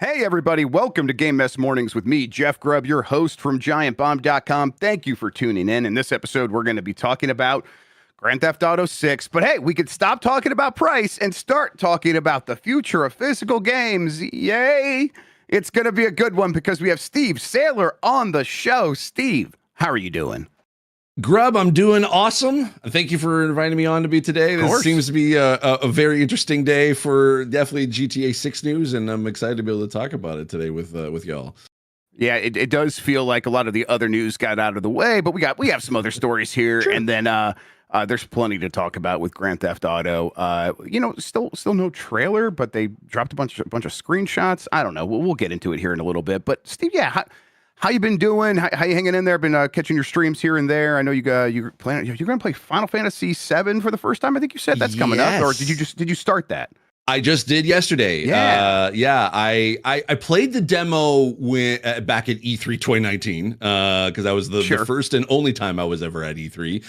Hey, everybody. Welcome to Game Mess Mornings with me, Jeff Grubb, your host from giantbomb.com. Thank you for tuning in. In this episode, we're going to be talking about Grand Theft Auto 6. But hey, we could stop talking about price and start talking about the future of physical games. Yay! It's going to be a good one because we have Steve Saylor on the show. Steve, how are you doing? Grubb, I'm doing awesome. Thank you for inviting me on to be today. This seems to be a very interesting day for definitely GTA 6 news, and I'm excited to be able to talk about it today with y'all. Yeah, it does feel like a lot of the other news got out of the way, but we have some other stories here, sure. And then there's plenty to talk about with Grand Theft Auto. Still no trailer, but they dropped a bunch of screenshots. I don't know. We'll get into it here in a little bit. But Steve, yeah. How you been doing? How you hanging in there? Been catching your streams here and there. I know you're going to play Final Fantasy 7 for the first time. I think you said that's coming up, or did you start that? I just did yesterday. Yeah. I played the demo back at E3 2019 because that was the first and only time I was ever at E3.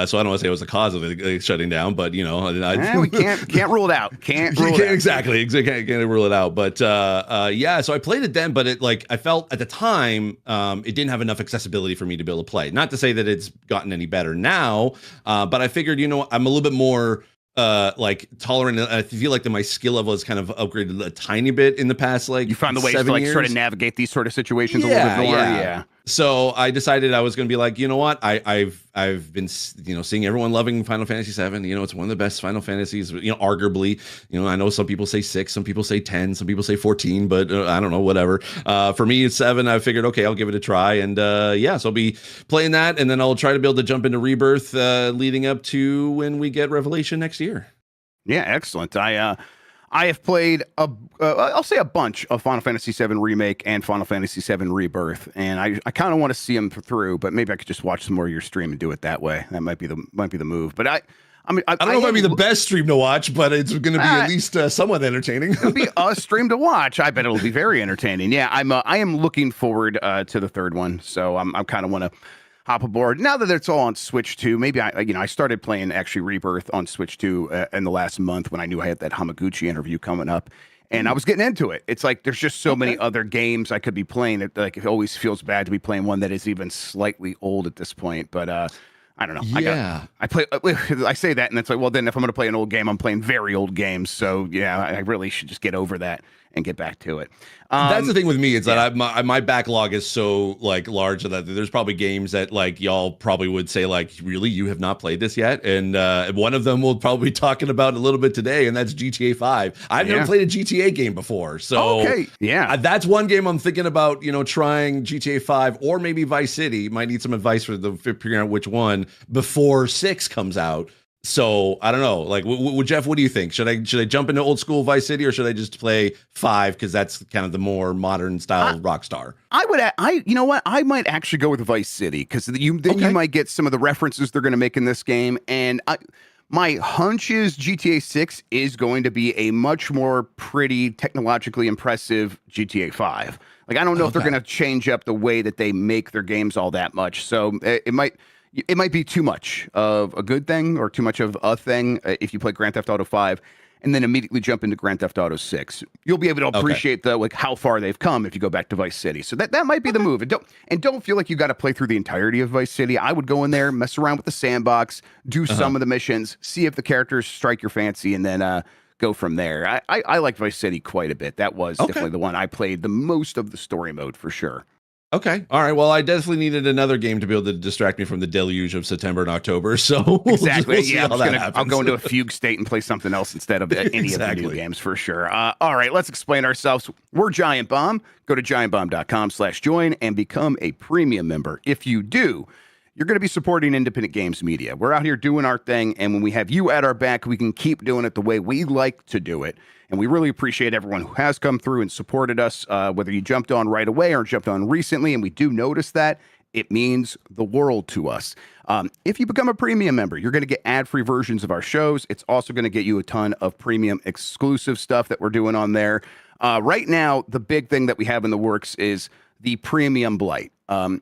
So I don't want to say it was the cause of it shutting down, but we can't rule it out. Can't rule it out. Exactly. Can't rule it out. But so I played it then, but I felt at the time it didn't have enough accessibility for me to be able to play. Not to say that it's gotten any better now, but I figured I'm a little bit more tolerant. I feel like my skill level has kind of upgraded a tiny bit in the past. You found the ways to sort of navigate these sort of situations a little bit more. Yeah. So I decided I was going to be like, you know what? I've been seeing everyone loving Final Fantasy 7. It's one of the best Final Fantasies. Arguably. I know some people say 6, some people say 10, some people say 14, but I don't know. Whatever. For me, it's 7. I figured, okay, I'll give it a try, and so I'll be playing that, and then I'll try to be able to jump into Rebirth, leading up to when we get Revelation next year. Yeah, excellent. I have played I'll say a bunch of Final Fantasy VII Remake and Final Fantasy VII Rebirth, and I kind of want to see them through, but maybe I could just watch some more of your stream and do it that way. That might be the move. But I don't know if it might be the best stream to watch, but it's going to be at least somewhat entertaining. It'll be a stream to watch. I bet it'll be very entertaining. Yeah, I am looking forward to the third one, so I'm kind of want to hop aboard now that it's all on Switch 2. Maybe I started playing actually Rebirth on Switch 2 in the last month when I knew I had that Hamaguchi interview coming up, and I was getting into it. It's like there's just so many other games I could be playing. It always feels bad to be playing one that is even slightly old at this point, but I don't know. Yeah. I say that, and it's like, well, then if I'm going to play an old game, I'm playing very old games. So yeah, I really should just get over that and get back to it. That's the thing with me. It's that my backlog is so large that there's probably games that y'all probably would say really, you have not played this yet, and one of them we'll probably be talking about a little bit today, and that's GTA 5. I've never played a GTA game before, so that's one game I'm thinking about. Trying GTA 5 or maybe Vice City. Might need some advice for figuring out which one before 6 comes out. So I don't know. Jeff, what do you think? Should I jump into old school Vice City, or should I just play 5 because that's kind of the more modern style Rockstar? You know what? I might actually go with Vice City because you might get some of the references they're going to make in this game, and my hunch is GTA 6 is going to be a much more pretty, technologically impressive GTA 5. I don't know if they're going to change up the way that they make their games all that much. So it might be too much of a good thing or too much of a thing if you play Grand Theft Auto 5 and then immediately jump into Grand Theft Auto 6. You'll be able to appreciate how far they've come if you go back to Vice City. So that might be the move. And don't feel like you got to play through the entirety of Vice City. I would go in there, mess around with the sandbox, do some of the missions, see if the characters strike your fancy, and then go from there. I like Vice City quite a bit. That was definitely the one I played the most of the story mode for sure. Okay. All right. Well, I definitely needed another game to be able to distract me from the deluge of September and October. So exactly. I'll go into a fugue state and play something else instead of any of the new games for sure. All right. Let's explain ourselves. We're Giant Bomb. Go to giantbomb.com/join and become a premium member. If you do, you're going to be supporting independent games media. We're out here doing our thing, and when we have you at our back, we can keep doing it the way we like to do it. And we really appreciate everyone who has come through and supported us, whether you jumped on right away or jumped on recently, and we do notice that. It means the world to us. If you become a premium member, you're going to get ad-free versions of our shows. It's also going to get you a ton of premium exclusive stuff that we're doing on there. Right now, the big thing that we have in the works is the Premium Blight.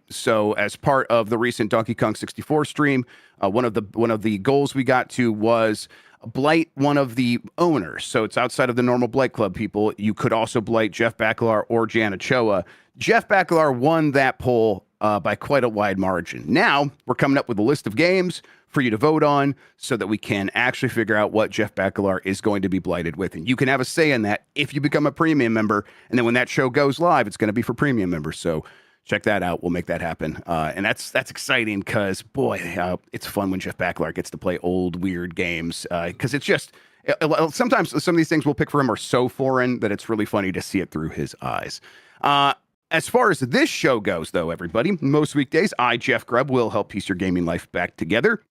So as part of the recent Donkey Kong 64 stream, one of the goals we got to was blight one of the owners. So it's outside of the normal Blight Club people. You could also blight Jeff Bakalar or Jan Ochoa. Jeff Bakalar won that poll by quite a wide margin. Now we're coming up with a list of games for you to vote on so that we can actually figure out what Jeff Bakalar is going to be blighted with. And you can have a say in that if you become a premium member. And then when that show goes live, it's going to be for premium members. So check that out. We'll make that happen. And that's exciting because, boy, it's fun when Jeff Bakalar gets to play old, weird games. Because it's just, sometimes some of these things we'll pick for him are so foreign that it's really funny to see it through his eyes. As far as this show goes, though, everybody, most weekdays, I, Jeff Grubb, will help piece your gaming life back together.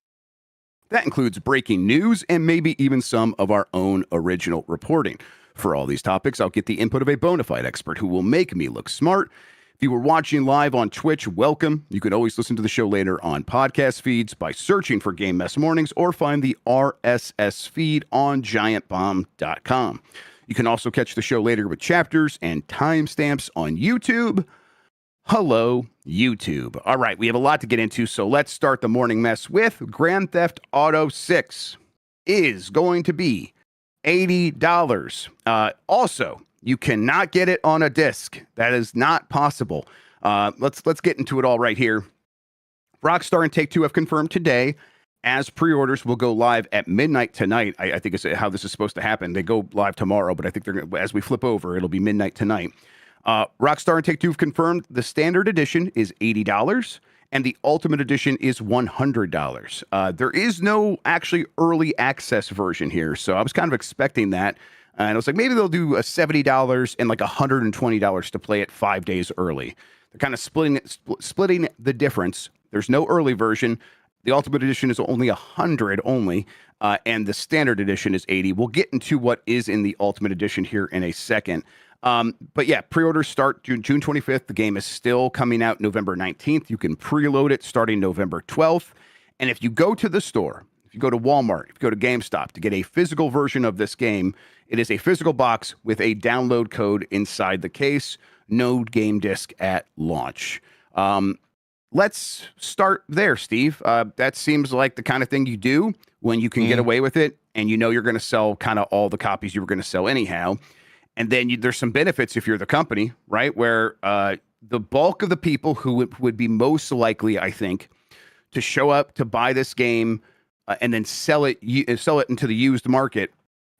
That includes breaking news and maybe even some of our own original reporting. For all these topics, I'll get the input of a bona fide expert who will make me look smart. If you were watching live on Twitch, welcome. You can always listen to the show later on podcast feeds by searching for Game Mess Mornings or find the RSS feed on giantbomb.com. You can also catch the show later with chapters and timestamps on YouTube. Hello, YouTube. All right, we have a lot to get into, so let's start the morning mess with Grand Theft Auto 6 is going to be $80. Also, you cannot get it on a disc. That is not possible. Let's get into it all right here. Rockstar and Take-Two have confirmed today, as pre-orders will go live at midnight tonight. I think is how this is supposed to happen. They go live tomorrow, but I think they're as we flip over, it'll be midnight tonight. Rockstar and Take-Two have confirmed the standard edition is $80 and the ultimate edition is $100. There is no actually early access version here, so I was kind of expecting that. And I was like, maybe they'll do a $70 and like $120 to play it 5 days early. They're kind of splitting the difference. There's no early version. The Ultimate Edition is only $100 only, and the Standard Edition is $80. We'll get into what is in the Ultimate Edition here in a second. But yeah, pre-orders start June 25th. The game is still coming out November 19th. You can preload it starting November 12th. And if you go to the store, if you go to Walmart, if you go to GameStop to get a physical version of this game, it is a physical box with a download code inside the case. No game disc at launch. Let's start there, Steve. That seems like the kind of thing you do when you can get away with it and you know you're going to sell kind of all the copies you were going to sell anyhow. And then there's some benefits if you're the company, right? Where the bulk of the people who would be most likely, I think, to show up to buy this game and then sell it into the used market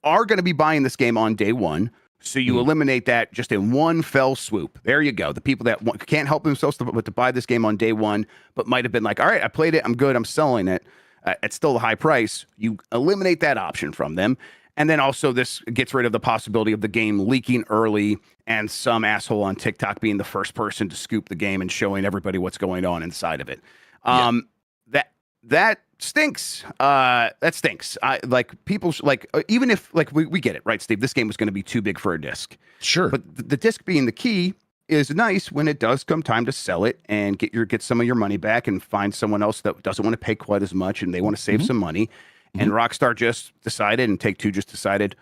are going to be buying this game on day one. So you eliminate that just in one fell swoop. There you go. The people that can't help themselves to buy this game on day one, but might have been like, all right, I played it. I'm good. I'm selling it. It's still a high price. You eliminate that option from them. And then also this gets rid of the possibility of the game leaking early and some asshole on TikTok being the first person to scoop the game and showing everybody what's going on inside of it. That stinks. That stinks. People even if we get it, right, Steve? This game was going to be too big for a disc. Sure. But the disc being the key is nice when it does come time to sell it and get some of your money back and find someone else that doesn't want to pay quite as much and they want to save some money. And Rockstar just decided, and Take-Two just decided,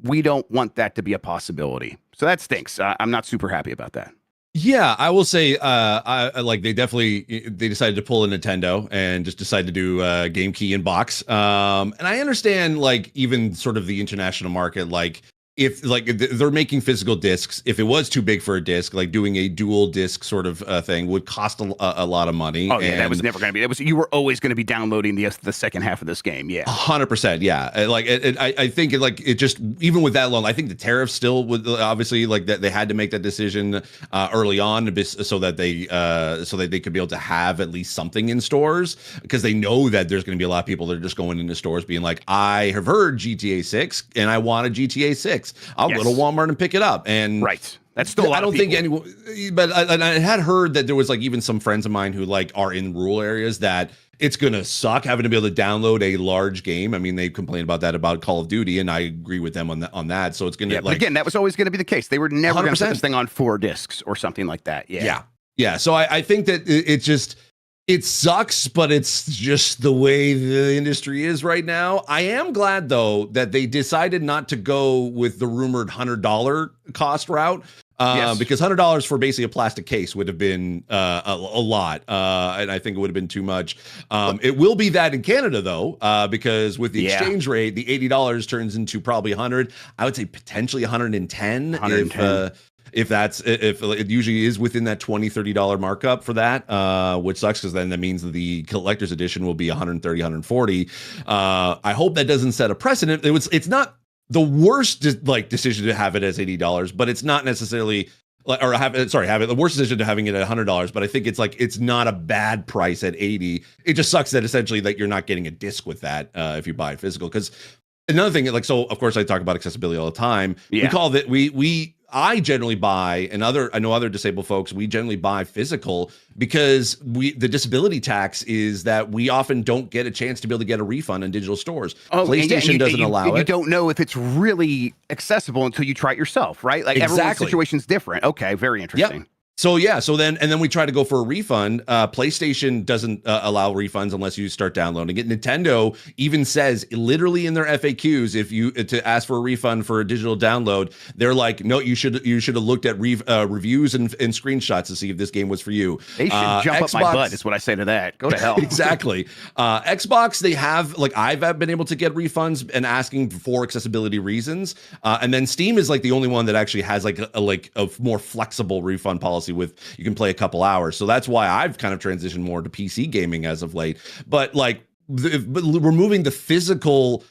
we don't want that to be a possibility. So that stinks. I'm not super happy about that. Yeah, I will say, they decided to pull a Nintendo and just decided to do game key in box. And I understand, even sort of the international market, if they're making physical discs, if it was too big for a disc, doing a dual disc sort of thing would cost a lot, of money. Oh yeah, that was never going to be. You were always going to be downloading the second half of this game. Yeah, 100%. Yeah, I think it just, even with that long, I think the tariffs still would obviously that they had to make that decision early on so that they could be able to have at least something in stores, because they know that there's going to be a lot of people that are just going into stores being like, I have heard GTA 6 and I want a GTA 6. I'll go to Walmart and pick it up. And right. That's still a lot I don't think anyone, but I had heard that there was even some friends of mine who are in rural areas that it's going to suck having to be able to download a large game. I mean, they complained about that about Call of Duty, and I agree with them on that. So it's going to again, that was always going to be the case. They were never going to put this thing on 4 discs or something like that. Yeah. So I think that it sucks, but it's just the way the industry is right now. I am glad, though, that they decided not to go with the rumored $100 cost route. Yes. Because $100 for basically a plastic case would have been a lot, and I think it would have been too much. It will be that in Canada though, because with the exchange rate, the $80 turns into probably 100. I would say potentially 110, 110. If it usually is within that $20-$30 markup for that, which sucks because then that means that the collector's edition will be 130, 140. I hope that doesn't set a precedent. It's not the worst decision to have it as $80, but it's not necessarily have it the worst decision to having it at $100. But I think it's not a bad price at 80. It just sucks that essentially that you're not getting a disc with that if you buy it physical. Because another thing, so of course I talk about accessibility all the time. Yeah. We call that I generally buy, and I know other disabled folks, we generally buy physical because the disability tax is that we often don't get a chance to be able to get a refund in digital stores. PlayStation doesn't allow it. You don't know if it's really accessible until you try it yourself, right? Like everyone's situation's different. Okay, very interesting. Yep. So then we try to go for a refund. PlayStation doesn't allow refunds unless you start downloading it. Nintendo even says literally in their FAQs, if you to ask for a refund for a digital download, they're like, no, you should have looked at reviews and screenshots to see if this game was for you. They should jump up my butt is what I say to that. Go to hell. Exactly. Xbox, they have I've been able to get refunds and asking for accessibility reasons. And then Steam is the only one that actually has a more flexible refund policy. With you can play a couple hours, so that's why I've kind of transitioned more to PC gaming as of late. But removing the physical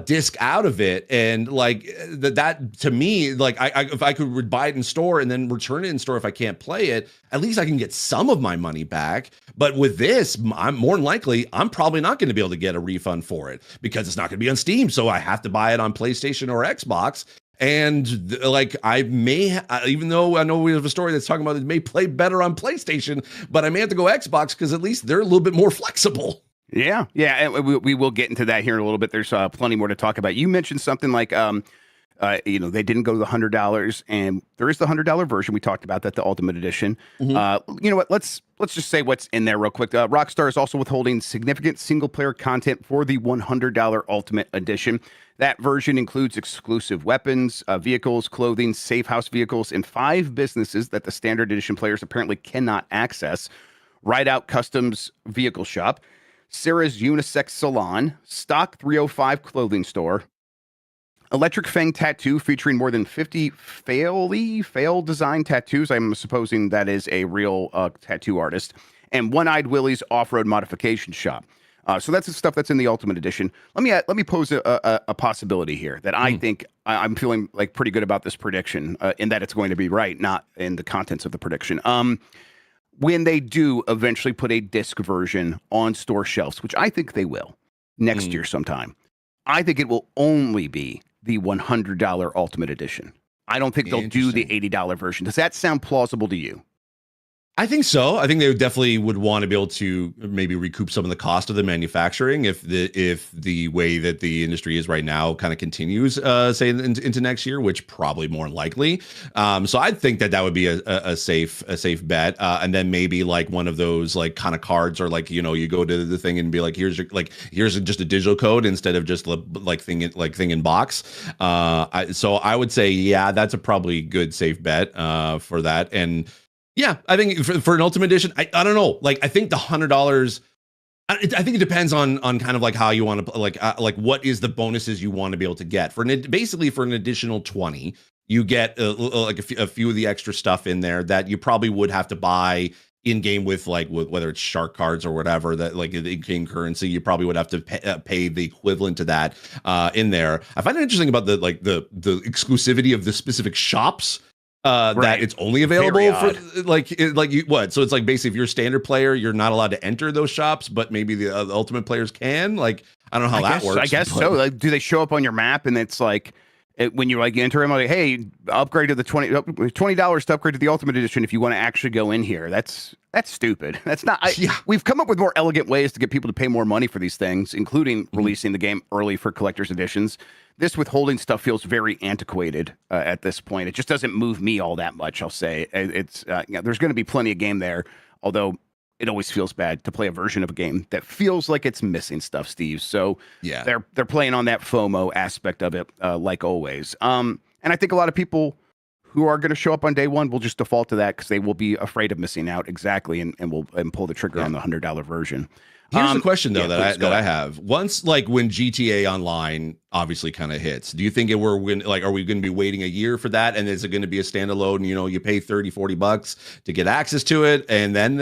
disc out of it, and that to me, if I could buy it in store and then return it in store if I can't play it, at least I can get some of my money back. But with this, I'm more than likely I'm probably not going to be able to get a refund for it because it's not going to be on Steam, so I have to buy it on PlayStation or Xbox. And I may, even though I know we have a story that's talking about it may play better on PlayStation, but I may have to go Xbox because at least they're a little bit more flexible. Yeah. And we will get into that here in a little bit. There's plenty more to talk about. You mentioned something they didn't go to the $100, and there is the $100 version. We talked about that, the Ultimate Edition. Mm-hmm. You know what? Let's just say what's in there real quick. Rockstar is also withholding significant single player content for the $100 Ultimate Edition. That version includes exclusive weapons, vehicles, clothing, safe house vehicles, and 5 businesses that the standard edition players apparently cannot access. Rideout Customs Vehicle Shop, Sarah's Unisex Salon, Stock 305 Clothing Store, Electric Fang Tattoo featuring more than 50 fail design tattoos. I'm supposing that is a real tattoo artist. And One-Eyed Willie's Off-Road Modification Shop. So that's the stuff that's in the Ultimate Edition. Let me pose a possibility here that I think I'm feeling pretty good about this prediction in that it's going to be right, not in the contents of the prediction. When they do eventually put a disc version on store shelves, which I think they will next year sometime, I think it will only be the $100 Ultimate Edition. I don't think they'll do the $80 version. Does that sound plausible to you? I think so. I think they definitely would want to be able to maybe recoup some of the cost of the manufacturing if the way that the industry is right now kind of continues, say into next year, which probably more likely. So I think that would be a safe bet. And then maybe one of those kind of cards, or you go to the thing and be like, here's just a digital code instead of just thing in box. So I would say, yeah, that's a probably good safe bet for that. And yeah, I think for an Ultimate Edition, I don't know. I think the $100. I think it depends on kind of how you want to what is the bonuses you want to be able to get for an additional 20. You get a few of the extra stuff in there that you probably would have to buy in game with whether it's shark cards or whatever that the in-game currency. You probably would have to pay the equivalent to that in there. I find it interesting about the exclusivity of the specific shops. That it's only available for So it's basically if you're a standard player, you're not allowed to enter those shops, but maybe the ultimate players can. I don't know how that works. I guess so. Do they show up on your map and it's when you enter them, hey, upgrade to the $20 to upgrade to the Ultimate Edition if you want to actually go in here. That's stupid. That's not. We've come up with more elegant ways to get people to pay more money for these things, including releasing the game early for collector's editions. This withholding stuff feels very antiquated at this point. It just doesn't move me all that much, I'll say. It's there's going to be plenty of game there, although it always feels bad to play a version of a game that feels like it's missing stuff, Steve. So yeah, they're playing on that FOMO aspect of it, like always. And I think a lot of people who are going to show up on day one will just default to that because they will be afraid of missing out and pull the trigger on the $100 version. Here's the question though that I have. Once like when GTA Online obviously kind of hits, do you think are we going to be waiting a year for that? And is it going to be a standalone, you pay $30-$40 to get access to it? And then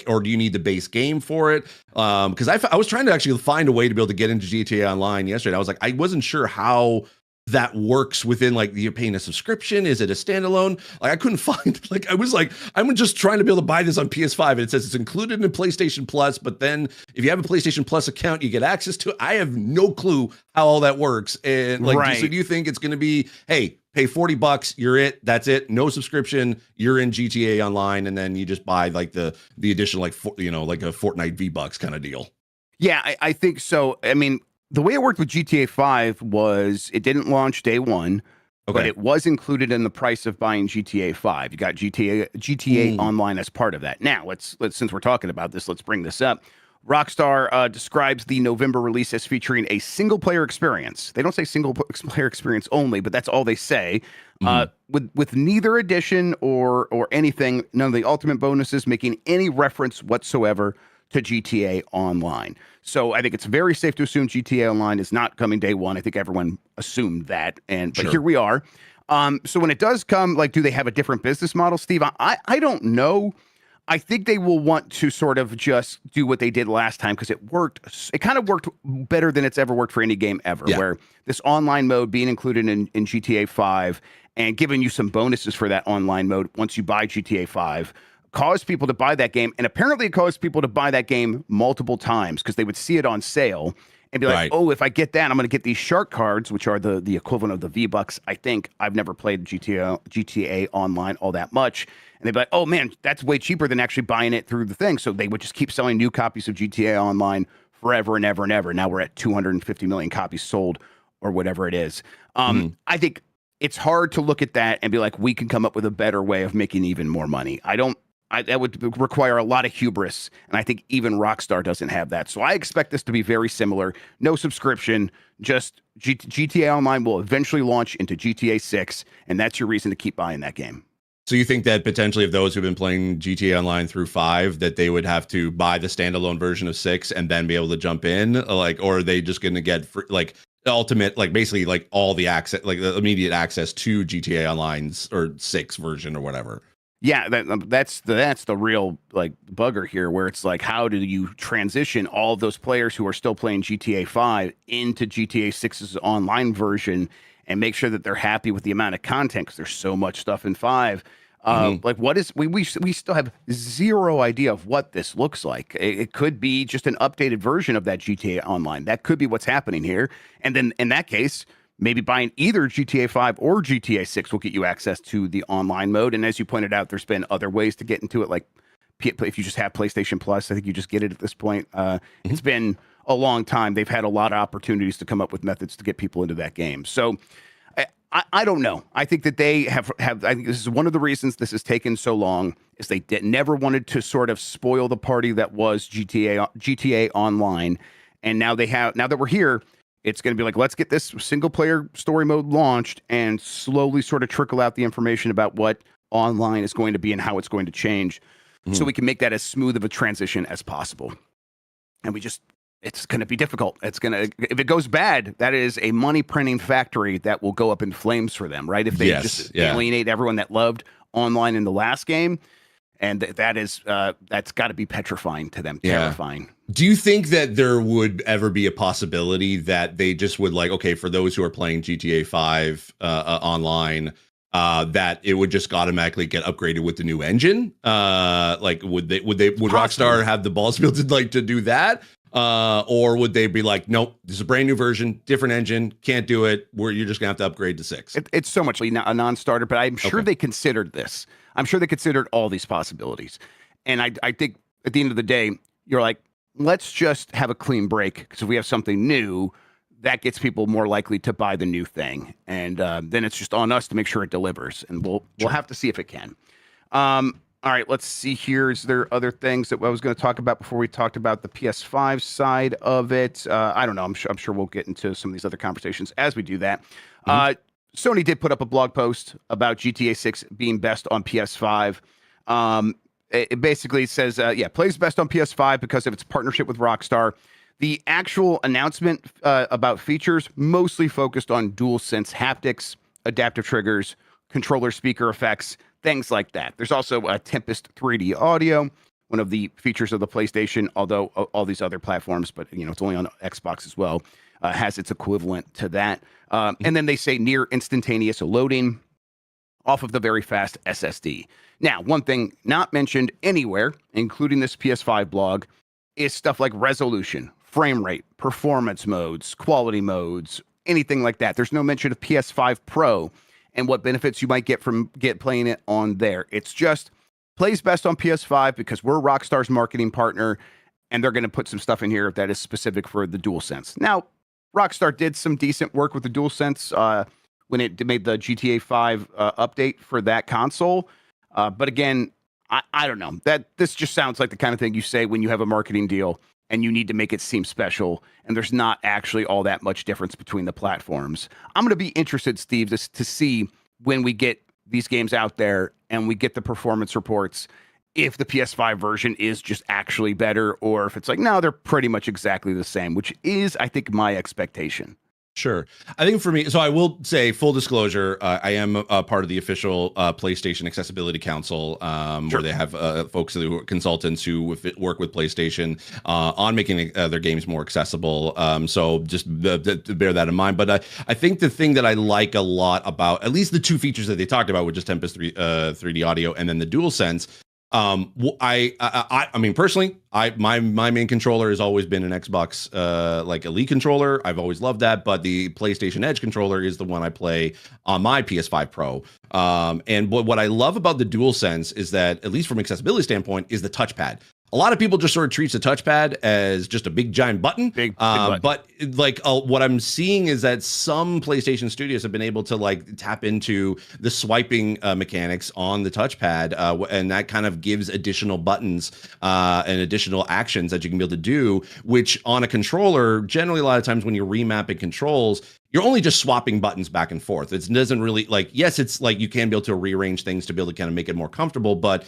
or do you need the base game for it? Because I was trying to actually find a way to be able to get into GTA Online yesterday. I was like, I wasn't sure how that works within like you're paying a subscription. Is it a standalone? Like I couldn't find, like, I was like, I'm just trying to be able to buy this on PS5 and it says it's included in PlayStation Plus, but then if you have a PlayStation Plus account, you get access to it. I have no clue how all that works. And like, so do you think it's going to be, hey, pay $40, you're it, that's it, no subscription, you're in GTA Online, and then you just buy like the additional, like, like a Fortnite V-Bucks kind of deal? Yeah, I think so. I mean, the way it worked with GTA 5 was it didn't launch day one, but it was included in the price of buying GTA 5. You got GTA Online as part of that. Now, let's since we're talking about this, let's bring this up. Rockstar describes the November release as featuring a single-player experience. They don't say single-player experience only, but that's all they say. With neither edition or anything, none of the ultimate bonuses making any reference whatsoever to GTA Online. So I think it's very safe to assume GTA Online is not coming day one. I think everyone assumed that, but here we are. So when it does come, like, do they have a different business model, Steve? I don't know. I think they will want to sort of just do what they did last time because it worked. It kind of worked better than it's ever worked for any game ever, where this online mode being included in GTA 5 and giving you some bonuses for that online mode once you buy GTA 5 caused people to buy that game. And apparently it caused people to buy that game multiple times because they would see it on sale and be like, oh, if I get that, I'm going to get these shark cards, which are the equivalent of the V-Bucks. I think I've never played GTA Online all that much. And they'd be like, oh, man, that's way cheaper than actually buying it through the thing. So they would just keep selling new copies of GTA Online forever and ever and ever. Now we're at 250 million copies sold or whatever it is. I think it's hard to look at that and be like, we can come up with a better way of making even more money. That would require a lot of hubris, and I think even Rockstar doesn't have that. So I expect this to be very similar. No subscription, just GTA Online will eventually launch into GTA 6, and that's your reason to keep buying that game. So you think that potentially if those who've been playing GTA Online through 5, that they would have to buy the standalone version of 6 and then be able to jump in? Like, or are they just going to get free, like ultimate, like basically like all the access, like the immediate access to GTA Online's or 6 version or whatever? Yeah, that's the real like bugger here, where it's like, how do you transition all of those players who are still playing GTA 5 into GTA 6's online version and make sure that they're happy with the amount of content because there's so much stuff in 5. Like, what is we still have zero idea of what this looks like. It could be just an updated version of that GTA Online. That could be what's happening here, and then in that case, maybe buying either GTA 5 or GTA 6 will get you access to the online mode. And as you pointed out, there's been other ways to get into it. Like if you just have PlayStation Plus, I think you just get it at this point. It's been a long time. They've had a lot of opportunities to come up with methods to get people into that game. So I don't know. I think that they have, I think this is one of the reasons this has taken so long is they never wanted to sort of spoil the party that was GTA Online. And now that we're here, it's going to be like, let's get this single player story mode launched and slowly sort of trickle out the information about what online is going to be and how it's going to change so we can make that as smooth of a transition as possible. And it's going to be difficult. If it goes bad, that is a money printing factory that will go up in flames for them, right? If they alienate everyone that loved online in the last game. And that's got to be petrifying to them, terrifying. Do you think that there would ever be a possibility that they just would like, okay, for those who are playing GTA 5 online, that it would just automatically get upgraded with the new engine? Like, would Rockstar have the balls to to do that? Or would they be like, nope, this is a brand new version, different engine, can't do it. You're just gonna have to upgrade to 6. It's so much a non-starter, but I'm sure they considered this. I'm sure they considered all these possibilities. And I think at the end of the day, you're like, let's just have a clean break, because if we have something new, that gets people more likely to buy the new thing. And then it's just on us to make sure it delivers. And we'll have to see if it can. All right, let's see here. Is there other things that I was going to talk about before we talked about the PS5 side of it? I don't know. I'm sure we'll get into some of these other conversations as we do that. Sony did put up a blog post about GTA 6 being best on PS5. It basically says, plays best on PS5 because of its partnership with Rockstar. The actual announcement about features mostly focused on DualSense haptics, adaptive triggers, controller speaker effects, things like that. There's also Tempest 3D audio, one of the features of the PlayStation, although all these other platforms, but it's only on Xbox as well, has its equivalent to that. And then they say near instantaneous loading off of the very fast SSD. Now, one thing not mentioned anywhere, including this PS5 blog, is stuff like resolution, frame rate, performance modes, quality modes, anything like that. There's no mention of PS5 Pro and what benefits you might get from playing it on there. It's just plays best on PS5 because we're Rockstar's marketing partner, and they're going to put some stuff in here that is specific for the DualSense. Now, Rockstar did some decent work with the DualSense when it made the GTA 5 update for that console. But again, I don't know. This just sounds like the kind of thing you say when you have a marketing deal and you need to make it seem special, and there's not actually all that much difference between the platforms. I'm going to be interested, Steve, to see when we get these games out there and we get the performance reports, if the PS5 version is just actually better, or if it's like, no, they're pretty much exactly the same, which is, I think, my expectation. Sure. I think for me, so I will say full disclosure, I am a part of the official PlayStation Accessibility Council, where they have folks who are consultants who work with PlayStation on making their games more accessible. So just bear that in mind. But I think the thing that I like a lot about at least the two features that they talked about, which is Tempest 3D audio and then the DualSense. I mean, personally, my main controller has always been an Xbox like Elite controller. I've always loved that, but the PlayStation Edge controller is the one I play on my PS5 Pro. And what I love about the DualSense is that, at least from accessibility standpoint, is the touchpad. A lot of people just sort of treats the touchpad as just a big giant button. Big button. But like what I'm seeing is that some PlayStation studios have been able to like tap into the swiping mechanics on the touchpad, and that kind of gives additional buttons and additional actions that you can be able to do, which on a controller, generally a lot of times when you're remapping controls, you're only just swapping buttons back and forth. It doesn't really, like, yes, it's like you can be able to rearrange things to be able to kind of make it more comfortable, but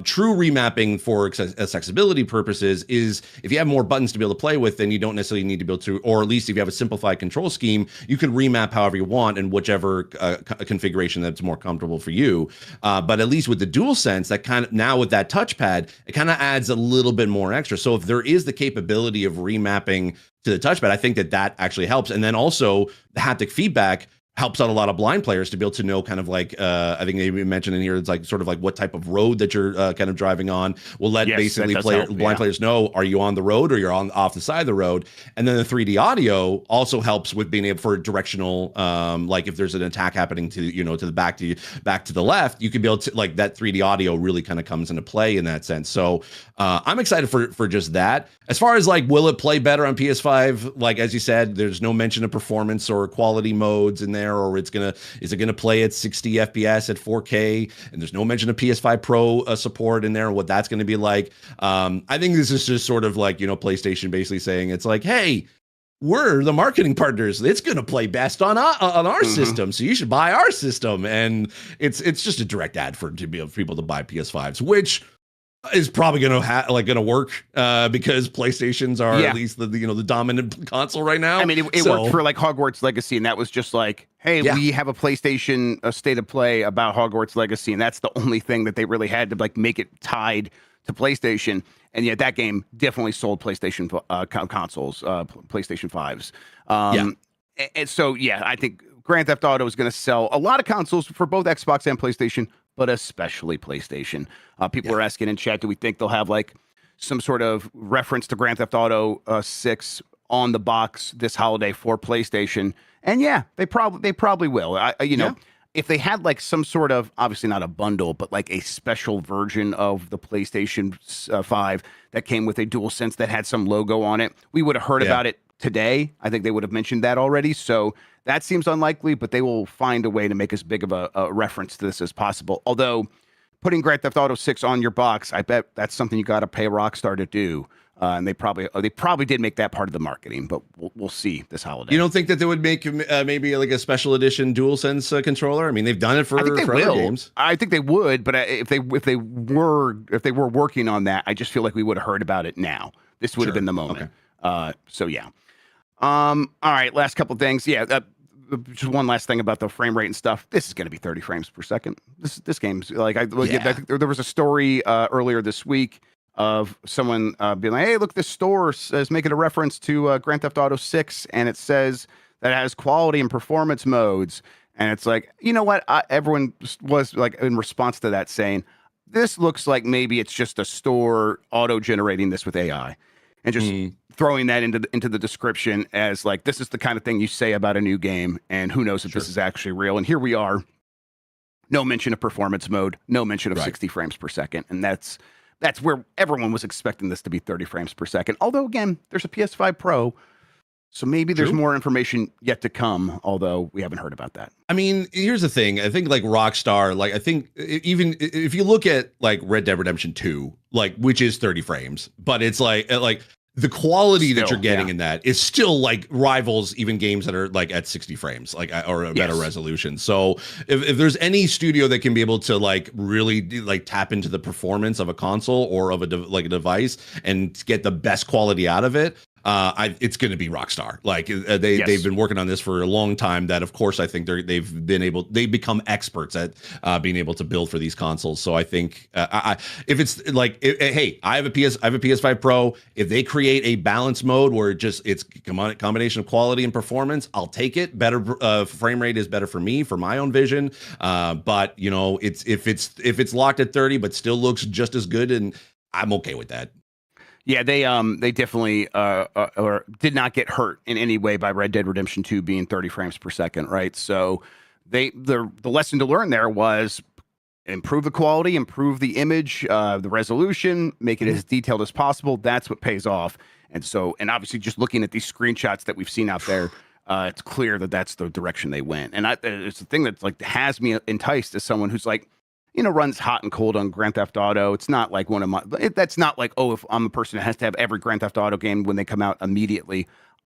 true remapping for accessibility purposes is if you have more buttons to be able to play with, then you don't necessarily need to be able to, or at least if you have a simplified control scheme, you can remap however you want in whichever configuration that's more comfortable for you. But at least with the DualSense, that kind of, now with that touchpad, it kind of adds a little bit more extra. So if there is the capability of remapping to the touchpad, I think that actually helps. And then also the haptic feedback helps out a lot of blind players to be able to know kind of like, I think they mentioned in here, it's like sort of like what type of road that you're kind of driving on. Will let basically blind players know, are you on the road or you're on off the side of the road? And then the 3D audio also helps with being able for directional, like if there's an attack happening to, to the back to the left, you could be able to, like, that 3D audio really kind of comes into play in that sense. So I'm excited for just that. As far as like, will it play better on PS5? Like, as you said, there's no mention of performance or quality modes in there, or is it gonna play at 60 FPS at 4K? And there's no mention of PS5 Pro support in there and what that's gonna be like. I think this is just sort of like, PlayStation basically saying, it's like, hey, we're the marketing partners. It's going to play best on our system, so you should buy our system. And it's just a direct ad to be able for people to buy PS5s, which is probably going to work because PlayStations are at least the dominant console right now. I mean, it worked for like Hogwarts Legacy, and that was just like, hey, we have a PlayStation state of play about Hogwarts Legacy, and that's the only thing that they really had to like make it tied to PlayStation. And yet that game definitely sold PlayStation consoles, PlayStation 5s. And so, I think Grand Theft Auto is going to sell a lot of consoles for both Xbox and PlayStation, but especially PlayStation. People are asking in chat, do we think they'll have like some sort of reference to Grand Theft Auto 6 on the box this holiday for PlayStation? And they probably will. If they had like some sort of, obviously not a bundle, but like a special version of the PlayStation 5 that came with a DualSense that had some logo on it, we would have heard about it today. I think they would have mentioned that already. So that seems unlikely, but they will find a way to make as big of a reference to this as possible. Although putting Grand Theft Auto 6 on your box, I bet that's something you got to pay Rockstar to do. And they probably did make that part of the marketing, but we'll see this holiday. You don't think that they would make maybe like a special edition DualSense controller? I mean, they've done it for other games. I think they would, but if they were working on that, I just feel like we would have heard about it now. This would have been the moment. Okay. So yeah. All right, last couple things. Yeah, just one last thing about the frame rate and stuff. This is going to be 30 frames per second. This game's like I think there was a story earlier this week of someone being like, hey, look, this store is making a reference to Grand Theft Auto 6, and it says that it has quality and performance modes. And it's like, you know what? Everyone was like in response to that saying, this looks like maybe it's just a store auto-generating this with AI. And just throwing that into the description as like, this is the kind of thing you say about a new game, and who knows if this is actually real. And here we are. No mention of performance mode, no mention of 60 frames per second. And that's where everyone was expecting this to be 30 frames per second. Although, again, there's a PS5 Pro, so maybe there's more information yet to come, although we haven't heard about that. I mean, here's the thing. I think like Rockstar, like I think even if you look at like Red Dead Redemption 2, like which is 30 frames, but it's like the quality that you're getting in that is still like rivals even games that are like at 60 frames, like or a better resolution. So if there's any studio that can be able to like really like tap into the performance of a console or of a device and get the best quality out of it, it's going to be Rockstar. Like they've been working on this for a long time. That of course I think they've become experts at being able to build for these consoles. So I think if it's like, hey, I have a PS5 Pro. If they create a balance mode where it's combination of quality and performance, I'll take it. Better frame rate is better for me, for my own vision. But you know, if it's locked at 30 but still looks just as good, and I'm okay with that. Yeah, they definitely or did not get hurt in any way by Red Dead Redemption 2 being 30 frames per second, right? So the lesson to learn there was improve the quality, improve the image, the resolution, make it as detailed as possible. That's what pays off. And obviously just looking at these screenshots that we've seen out there, it's clear that that's the direction they went. And it's the thing that like has me enticed as someone who's like, you know, runs hot and cold on Grand Theft Auto. It's not like one of my, that's not like, oh, if I'm a person that has to have every Grand Theft Auto game when they come out immediately.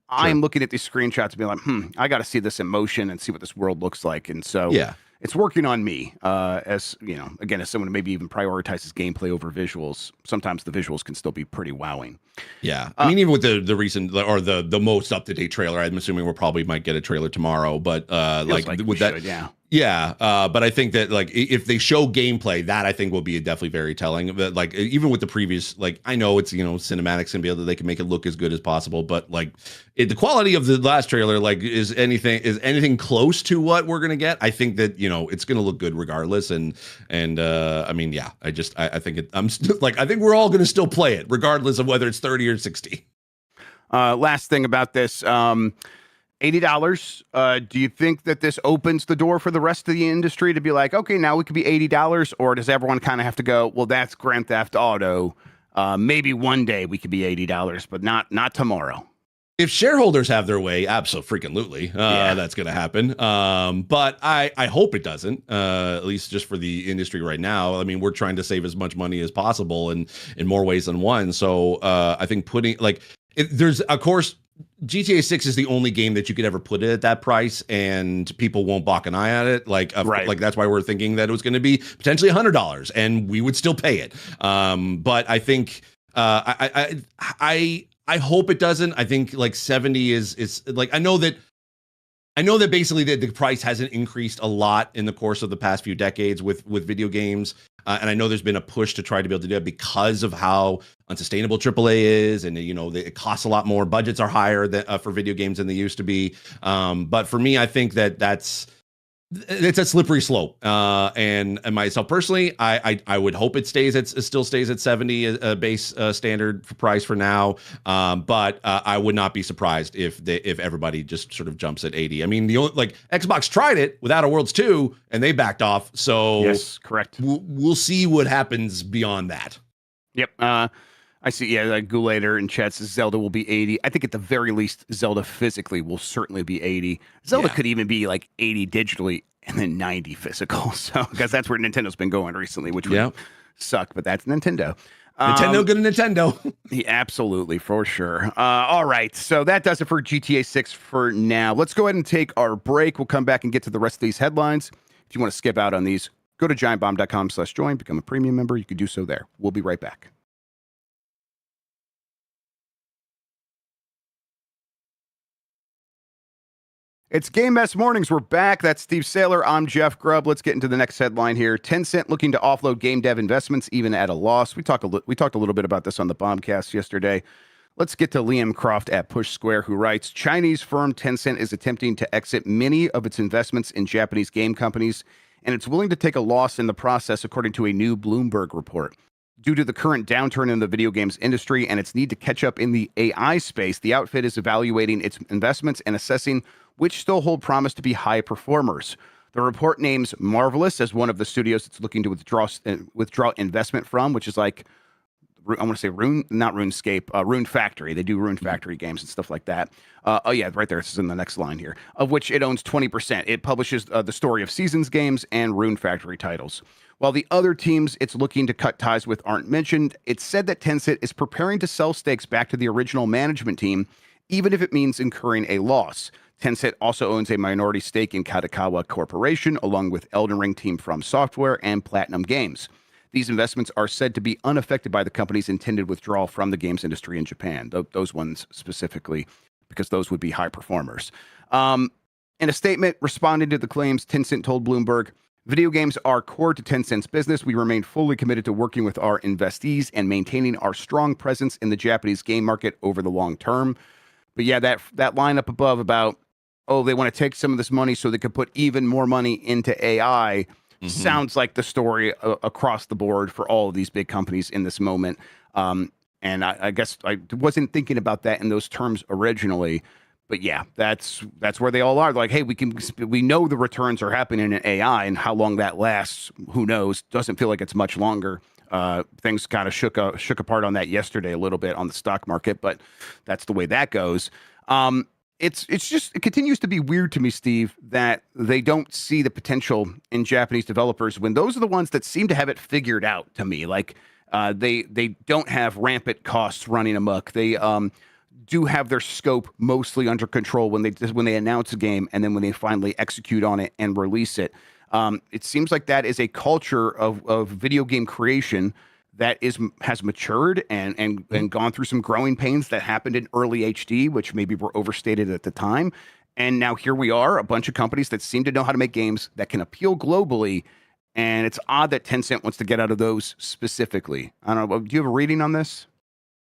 I'm looking at these screenshots and being like, I got to see this in motion and see what this world looks like. And so it's working on me as, you know, again, as someone who maybe even prioritizes gameplay over visuals. Sometimes the visuals can still be pretty wowing. Yeah. I mean, even with the recent or the most up-to-date trailer, I'm assuming we'll probably might get a trailer tomorrow, but like with that, but I think that like if they show gameplay, that I think will be definitely very telling. But like even with the previous, like I know it's, you know, cinematics and be able to, they can make it look as good as possible, but like the quality of the last trailer, like is anything close to what we're gonna get, I think that, you know, it's gonna look good regardless. And I mean, yeah, I think I'm still like, I think we're all gonna still play it regardless of whether it's 30 or 60. Last thing about this, $80. Do you think that this opens the door for the rest of the industry to be like, okay, now we could be $80, or does everyone kind of have to go, well, that's Grand Theft Auto. Maybe one day we could be $80, but not tomorrow. If shareholders have their way, absolutely, that's going to happen. But I hope it doesn't, at least just for the industry right now. I mean, we're trying to save as much money as possible in more ways than one. So I think there's, of course, GTA 6 is the only game that you could ever put it at that price and people won't balk an eye at it. Like that's why we're thinking that it was going to be potentially $100 and we would still pay it. But I think I hope it doesn't. I think like 70 is like, I know that basically the price hasn't increased a lot in the course of the past few decades with video games. And I know there's been a push to try to be able to do it because of how unsustainable AAA is. And, you know, it costs a lot more. Budgets are higher for video games than they used to be. But for me, I think it's a slippery slope. And myself personally, I would hope it still stays at 70 base standard price for now. But I would not be surprised if everybody just sort of jumps at 80. I mean, Xbox tried it with Outer Worlds 2 and they backed off. So yes, correct. We'll see what happens beyond that. Yep. I see. Yeah, like Gulator in chat says Zelda will be 80. I think at the very least, Zelda physically will certainly be 80. Zelda could even be like 80 digitally and then 90 physical. So because that's where Nintendo's been going recently, which would suck, but that's Nintendo. Nintendo, good Nintendo. Yeah, absolutely, for sure. All right, so that does it for GTA 6 for now. Let's go ahead and take our break. We'll come back and get to the rest of these headlines. If you want to skip out on these, go to giantbomb.com/join, become a premium member. You can do so there. We'll be right back. It's Game Mess Mornings. We're back. That's Steve Saylor. I'm Jeff Grubb. Let's get into the next headline here. Tencent looking to offload game dev investments even at a loss. We talked a little bit about this on the Bombcast yesterday. Let's get to Liam Croft at Push Square, who writes, Chinese firm Tencent is attempting to exit many of its investments in Japanese game companies, and it's willing to take a loss in the process, according to a new Bloomberg report. Due to the current downturn in the video games industry and its need to catch up in the AI space, the outfit is evaluating its investments and assessing which still hold promise to be high performers. The report names Marvelous as one of the studios it's looking to withdraw investment from, which is like, I want to say RuneScape, Rune Factory. They do Rune Factory games and stuff like that. Oh yeah, right there. This is in the next line here, of which it owns 20%. It publishes the Story of Seasons games and Rune Factory titles. While the other teams it's looking to cut ties with aren't mentioned, it's said that Tencent is preparing to sell stakes back to the original management team, even if it means incurring a loss. Tencent also owns a minority stake in Kadokawa Corporation, along with Elden Ring team From Software and Platinum Games. These investments are said to be unaffected by the company's intended withdrawal from the games industry in Japan, those ones specifically, because those would be high performers. In a statement responding to the claims, Tencent told Bloomberg, video games are core to Tencent's business. We remain fully committed to working with our investees and maintaining our strong presence in the Japanese game market over the long term. But yeah, that line up above about, oh, they want to take some of this money so they could put even more money into AI, sounds like the story across the board for all of these big companies in this moment. And I guess I wasn't thinking about that in those terms originally. But yeah, that's where they all are. They're like, hey, we know the returns are happening in AI, and how long that lasts, who knows? Doesn't feel like it's much longer. Things kind of shook apart on that yesterday a little bit on the stock market, but that's the way that goes. It continues to be weird to me, Steve, that they don't see the potential in Japanese developers when those are the ones that seem to have it figured out to me. Like they don't have rampant costs running amok. They do have their scope mostly under control when they announce a game, and then when they finally execute on it and release it. It seems like that is a culture of video game creation that has matured and gone through some growing pains that happened in early HD, which maybe were overstated at the time. And now here we are, a bunch of companies that seem to know how to make games that can appeal globally. And it's odd that Tencent wants to get out of those specifically. I don't know. Do you have a reading on this?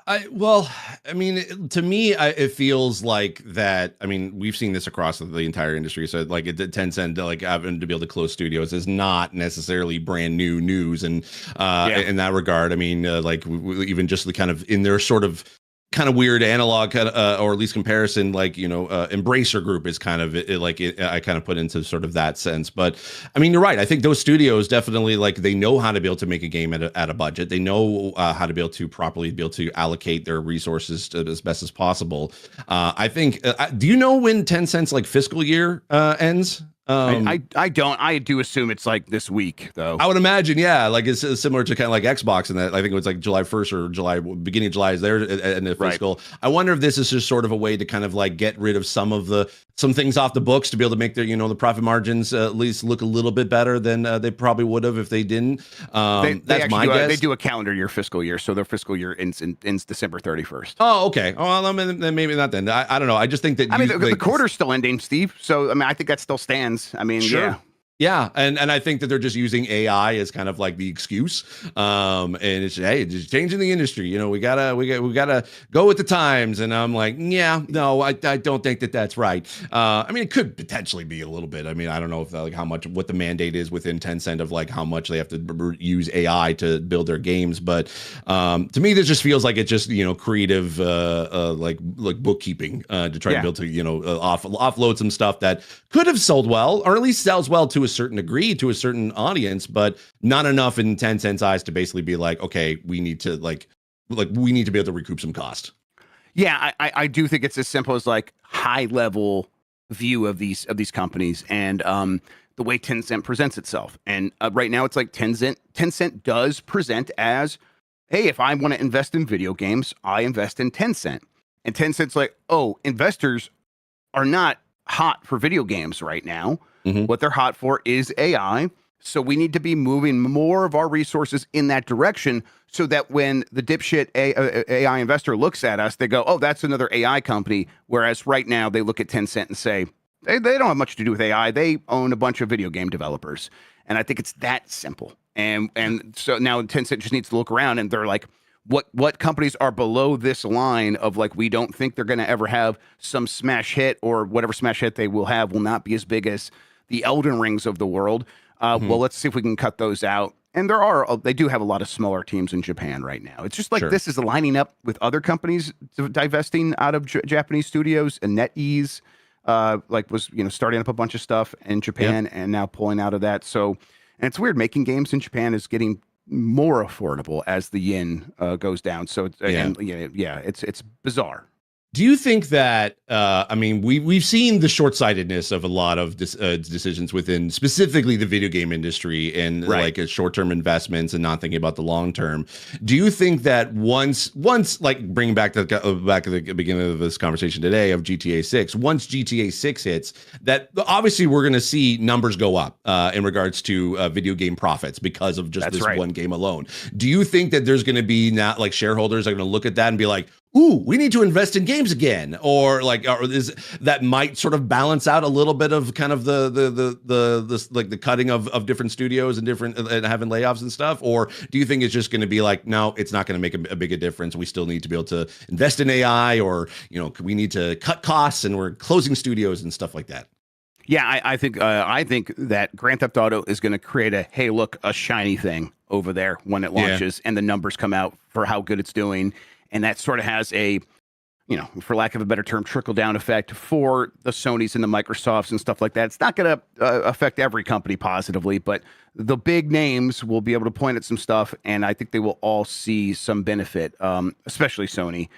To me, it feels like that. I mean, we've seen this across the entire industry. So, like, Tencent, like, having to be able to close studios is not necessarily brand new news. And in that regard, I mean, even just the kind of in their sort of weird analog, or at least comparison, like, Embracer Group is kind of I kind of put into sort of that sense. But I mean, you're right. I think those studios definitely, like, they know how to be able to make a game at a budget. They know how to be able to properly allocate their resources as best as possible. I think. Do you know when Tencent's like fiscal year ends? I don't. I do assume it's like this week, though. I would imagine, yeah. Like it's similar to kind of like Xbox, and that I think it was like July 1st or beginning of July is there in the fiscal. Right. I wonder if this is just sort of a way to kind of like get rid of some things off the books to be able to make their the profit margins at least look a little bit better than they probably would have if they didn't. That's my guess. They do a calendar year fiscal year, so their fiscal year ends December 31st. Oh, okay. Oh, well, then maybe not then. I don't know. I just think that the quarter's still ending, Steve. So I mean, I think that still stands. I mean, sure. Yeah. Yeah, and I think that they're just using AI as kind of like the excuse, and it's just changing the industry. We gotta go with the times, and I'm like, yeah, no, I don't think that's right. I mean, it could potentially be a little bit. I mean, I don't know if what the mandate is within Tencent of like how much they have to use AI to build their games, but to me, this just feels like it's just creative like bookkeeping to try to build offload some stuff that could have sold well, or at least sells well to a certain degree to a certain audience, but not enough in Tencent's eyes to basically be like, okay, we need to we need to be able to recoup some cost. Yeah, I do think it's as simple as like high level view of these companies and the way Tencent presents itself. And right now it's like Tencent does present as hey, if I want to invest in video games, I invest in Tencent. And Tencent's like, oh, investors are not hot for video games right now. Mm-hmm. What they're hot for is AI. So we need to be moving more of our resources in that direction so that when the dipshit AI investor looks at us, they go, oh, that's another AI company. Whereas right now they look at Tencent and say, they don't have much to do with AI. They own a bunch of video game developers. And I think it's that simple. And so now Tencent just needs to look around and they're like, what companies are below this line of like, we don't think they're going to ever have some smash hit, or whatever smash hit they will have will not be as big as the Elden Rings of the world. Well, let's see if we can cut those out. And they do have a lot of smaller teams in Japan right now. It's just like This is lining up with other companies divesting out of Japanese studios, and NetEase was starting up a bunch of stuff in Japan and now pulling out of that. So, and it's weird, making games in Japan is getting more affordable as the yen goes down. So it's bizarre. Do you think that, I mean, we've seen the short-sightedness of a lot of decisions within specifically the video game industry and like short-term investments and not thinking about the long-term. Do you think that once like bringing back to the beginning of this conversation today of GTA 6, once GTA 6 hits, that obviously we're going to see numbers go up in regards to video game profits because of just one game alone. Do you think that there's going to be now like shareholders are going to look at that and be like, ooh, we need to invest in games again, or is that might sort of balance out a little bit of kind of the cutting of different studios and having layoffs and stuff? Or do you think it's just going to be like, no, it's not going to make a big difference. We still need to be able to invest in AI, or we need to cut costs and we're closing studios and stuff like that. Yeah, I think that Grand Theft Auto is going to create a shiny thing over there when it launches and the numbers come out for how good it's doing. And that sort of has a, for lack of a better term, trickle-down effect for the Sonys and the Microsofts and stuff like that. It's not going to affect every company positively, but the big names will be able to point at some stuff, and I think they will all see some benefit, especially Sony,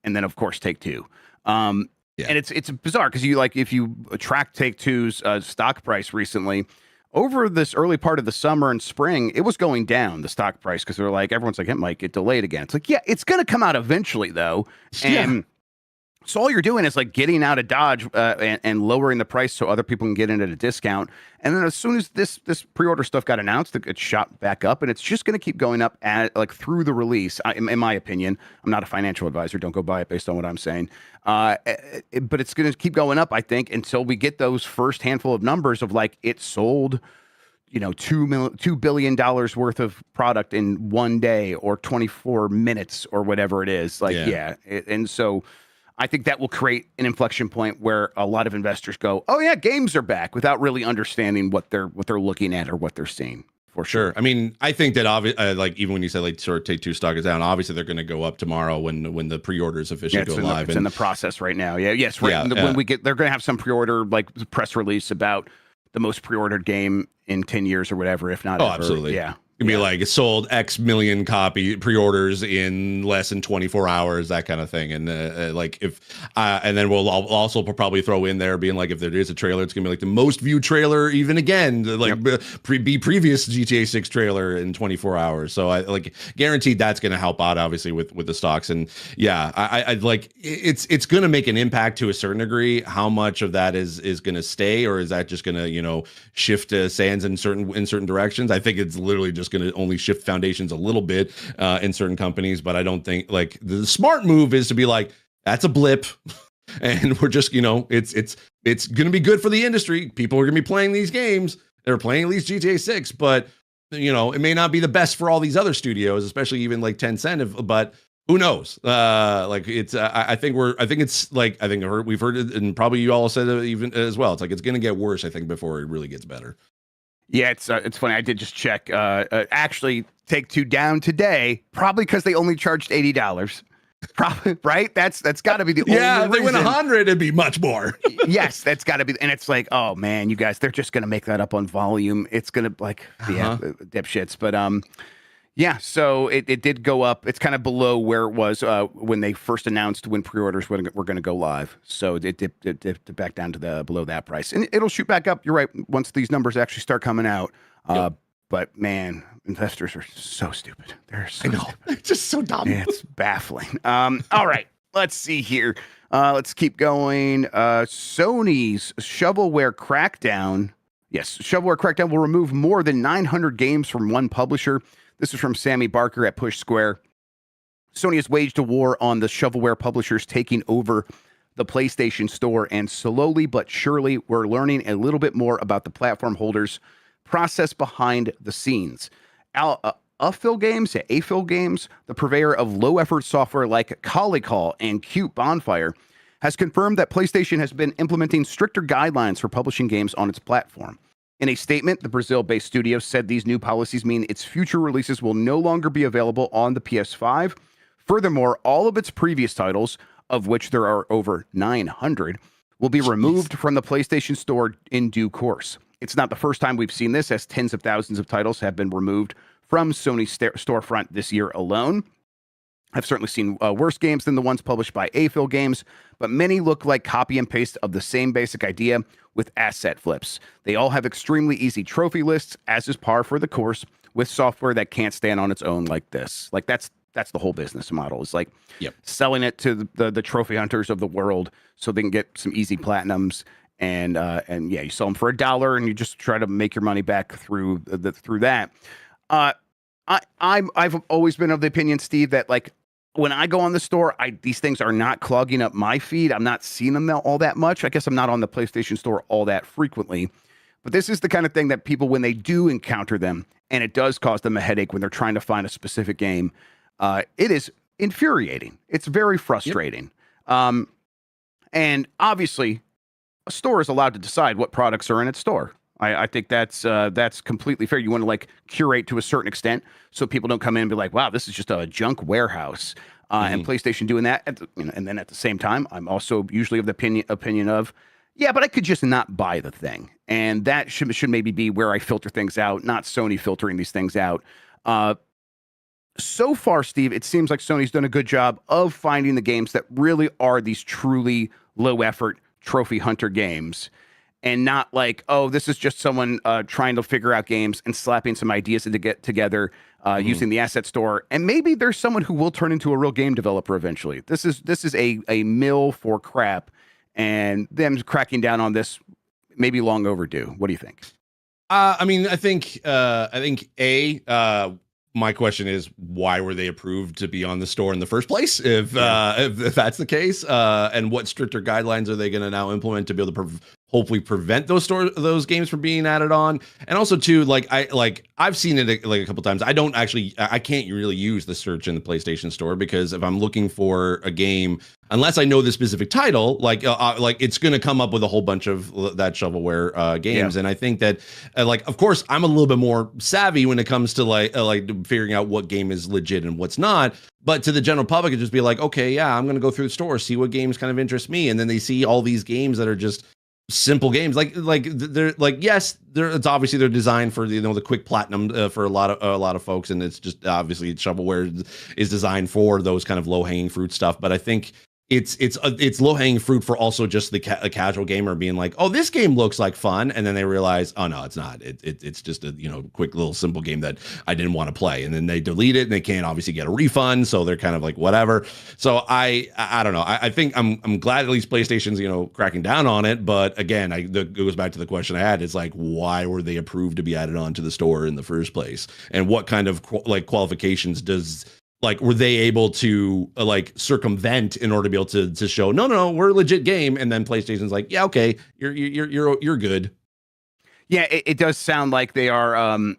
and then, of course, Take-Two. And it's bizarre because if you track Take-Two's stock price recently, over this early part of the summer and spring, it was going down, the stock price, because they're like, everyone's like, it might get delayed again. It's like, yeah, it's going to come out eventually, though. And so all you're doing is like getting out of Dodge and lowering the price so other people can get in at a discount. And then as soon as this pre-order stuff got announced, it shot back up, and it's just going to keep going up through the release. In my opinion, I'm not a financial advisor. Don't go buy it based on what I'm saying. But it's going to keep going up, I think, until we get those first handful of numbers of like it sold, $2 billion worth of product in one day or 24 minutes or whatever it is. And so I think that will create an inflection point where a lot of investors go, "Oh yeah, games are back," without really understanding what they're looking at or what they're seeing. For sure. I mean, I think that even when you say like sort of Take-Two stock is down, obviously they're going to go up tomorrow when the pre-orders officially go live. It's in the process right now. Yeah. Yes. Right. When they're going to have some pre-order press release about the most pre-ordered game in 10 years or whatever, if not. Oh, ever. absolutely. Yeah. It'd be like it sold X million copy pre-orders in less than 24 hours, that kind of thing. And and then we'll also probably throw in there being like, if there is a trailer, it's gonna be like the most viewed trailer even again, previous GTA 6 trailer in 24 hours. So I guaranteed that's gonna help out obviously with the stocks. And I like it's gonna make an impact to a certain degree. How much of that is gonna stay, or is that just gonna shift sands in certain directions? I think it's literally just going to only shift foundations a little bit in certain companies, but I don't think the smart move is to be like, that's a blip, and we're just it's going to be good for the industry. People are going to be playing these games. They're playing at least GTA 6, but it may not be the best for all these other studios, especially even like Tencent. But who knows? I think we've heard it, and probably you all said it even as well. It's like it's going to get worse, I think, before it really gets better. Yeah, it's funny. I did just check. Actually, Take-Two down today, probably because they only charged $80. Probably, right? That's got to be the only reason. Yeah, if they went 100, it'd be much more. Yes, that's got to be. And it's like, oh man, you guys, they're just gonna make that up on volume. It's gonna dipshits. But yeah. So it did go up. It's kind of below where it was when they first announced when pre-orders were going to go live. So it dipped back down to below that price, and it'll shoot back up. You're right. Once these numbers actually start coming out. But man, investors are so stupid. They're so I know. stupid. It's just so dumb. It's baffling. All right, let's see here. Let's keep going. Sony's shovelware crackdown. Yes, shovelware crackdown will remove more than 900 games from one publisher. This is from Sammy Barker at Push Square. Sony has waged a war on the shovelware publishers taking over the PlayStation Store, and slowly but surely, we're learning a little bit more about the platform holders' process behind the scenes. Offload Games, the purveyor of low-effort software like Call and Cute Bonfire, has confirmed that PlayStation has been implementing stricter guidelines for publishing games on its platform. In a statement, the Brazil-based studio said these new policies mean its future releases will no longer be available on the PS5. Furthermore, all of its previous titles, of which there are over 900, will be removed from the PlayStation Store in due course. It's not the first time we've seen this, as tens of thousands of titles have been removed from Sony's storefront this year alone. I've certainly seen worse games than the ones published by Offload Games, but many look like copy and paste of the same basic idea with asset flips. They all have extremely easy trophy lists, as is par for the course, with software that can't stand on its own like this. Like that's the whole business model. Is like selling it to the trophy hunters of the world so they can get some easy platinums. And yeah, you sell them for $1 and you just try to make your money back through that. I've always been of the opinion, Steve, that like when I go on the store, these things are not clogging up my feed. I'm not seeing them all that much. I guess I'm not on the PlayStation Store all that frequently. But this is the kind of thing that people, when they do encounter them, and it does cause them a headache when they're trying to find a specific game, it is infuriating. It's very frustrating. And obviously, a store is allowed to decide what products are in its store. I think that's completely fair. You want to like curate to a certain extent so people don't come in and be like, wow, this is just a junk warehouse. And PlayStation doing that. And then at the same time, I'm also usually of the opinion of, yeah, but I could just not buy the thing. And that should maybe be where I filter things out, not Sony filtering these things out. So far, Steve, it seems like Sony's done a good job of finding the games that really are these truly low effort trophy hunter games. And not like, oh, this is just someone trying to figure out games and slapping some ideas to get together using the asset store. And maybe there's someone who will turn into a real game developer eventually. This is a mill for crap, and them cracking down on this may be long overdue. What do you think? I mean, I think my question is, why were they approved to be on the store in the first place? If that's the case, and what stricter guidelines are they going to now implement to be able to hopefully prevent those games from being added on? And also too, I've seen it like a couple times. I can't really use the search in the PlayStation Store, because if I'm looking for a game, unless I know the specific title, like it's going to come up with a whole bunch of that shovelware games. And I think that of course I'm a little bit more savvy when it comes to like figuring out what game is legit and what's not. But to the general public, it'd just be like, okay, yeah, I'm going to go through the store, see what games kind of interest me. And then they see all these games that are just simple games, they're like, yes, it's obviously they're designed for the quick platinum for a lot of folks, and it's just obviously shovelware is designed for those kind of low hanging fruit stuff. But I think it's low hanging fruit for also just the casual gamer being like, oh, this game looks like fun, and then they realize, oh no, it's not. It's just a quick little simple game that I didn't want to play, and then they delete it and they can't obviously get a refund, so they're kind of like whatever. So I don't know. I think I'm glad at least PlayStation's cracking down on it, but again, it goes back to the question I had. It's like, why were they approved to be added onto the store in the first place, and what kind of qualifications were they able to circumvent in order to be able to show no, we're a legit game, and then PlayStation's like, yeah, okay, you're good. Yeah, it does sound like they are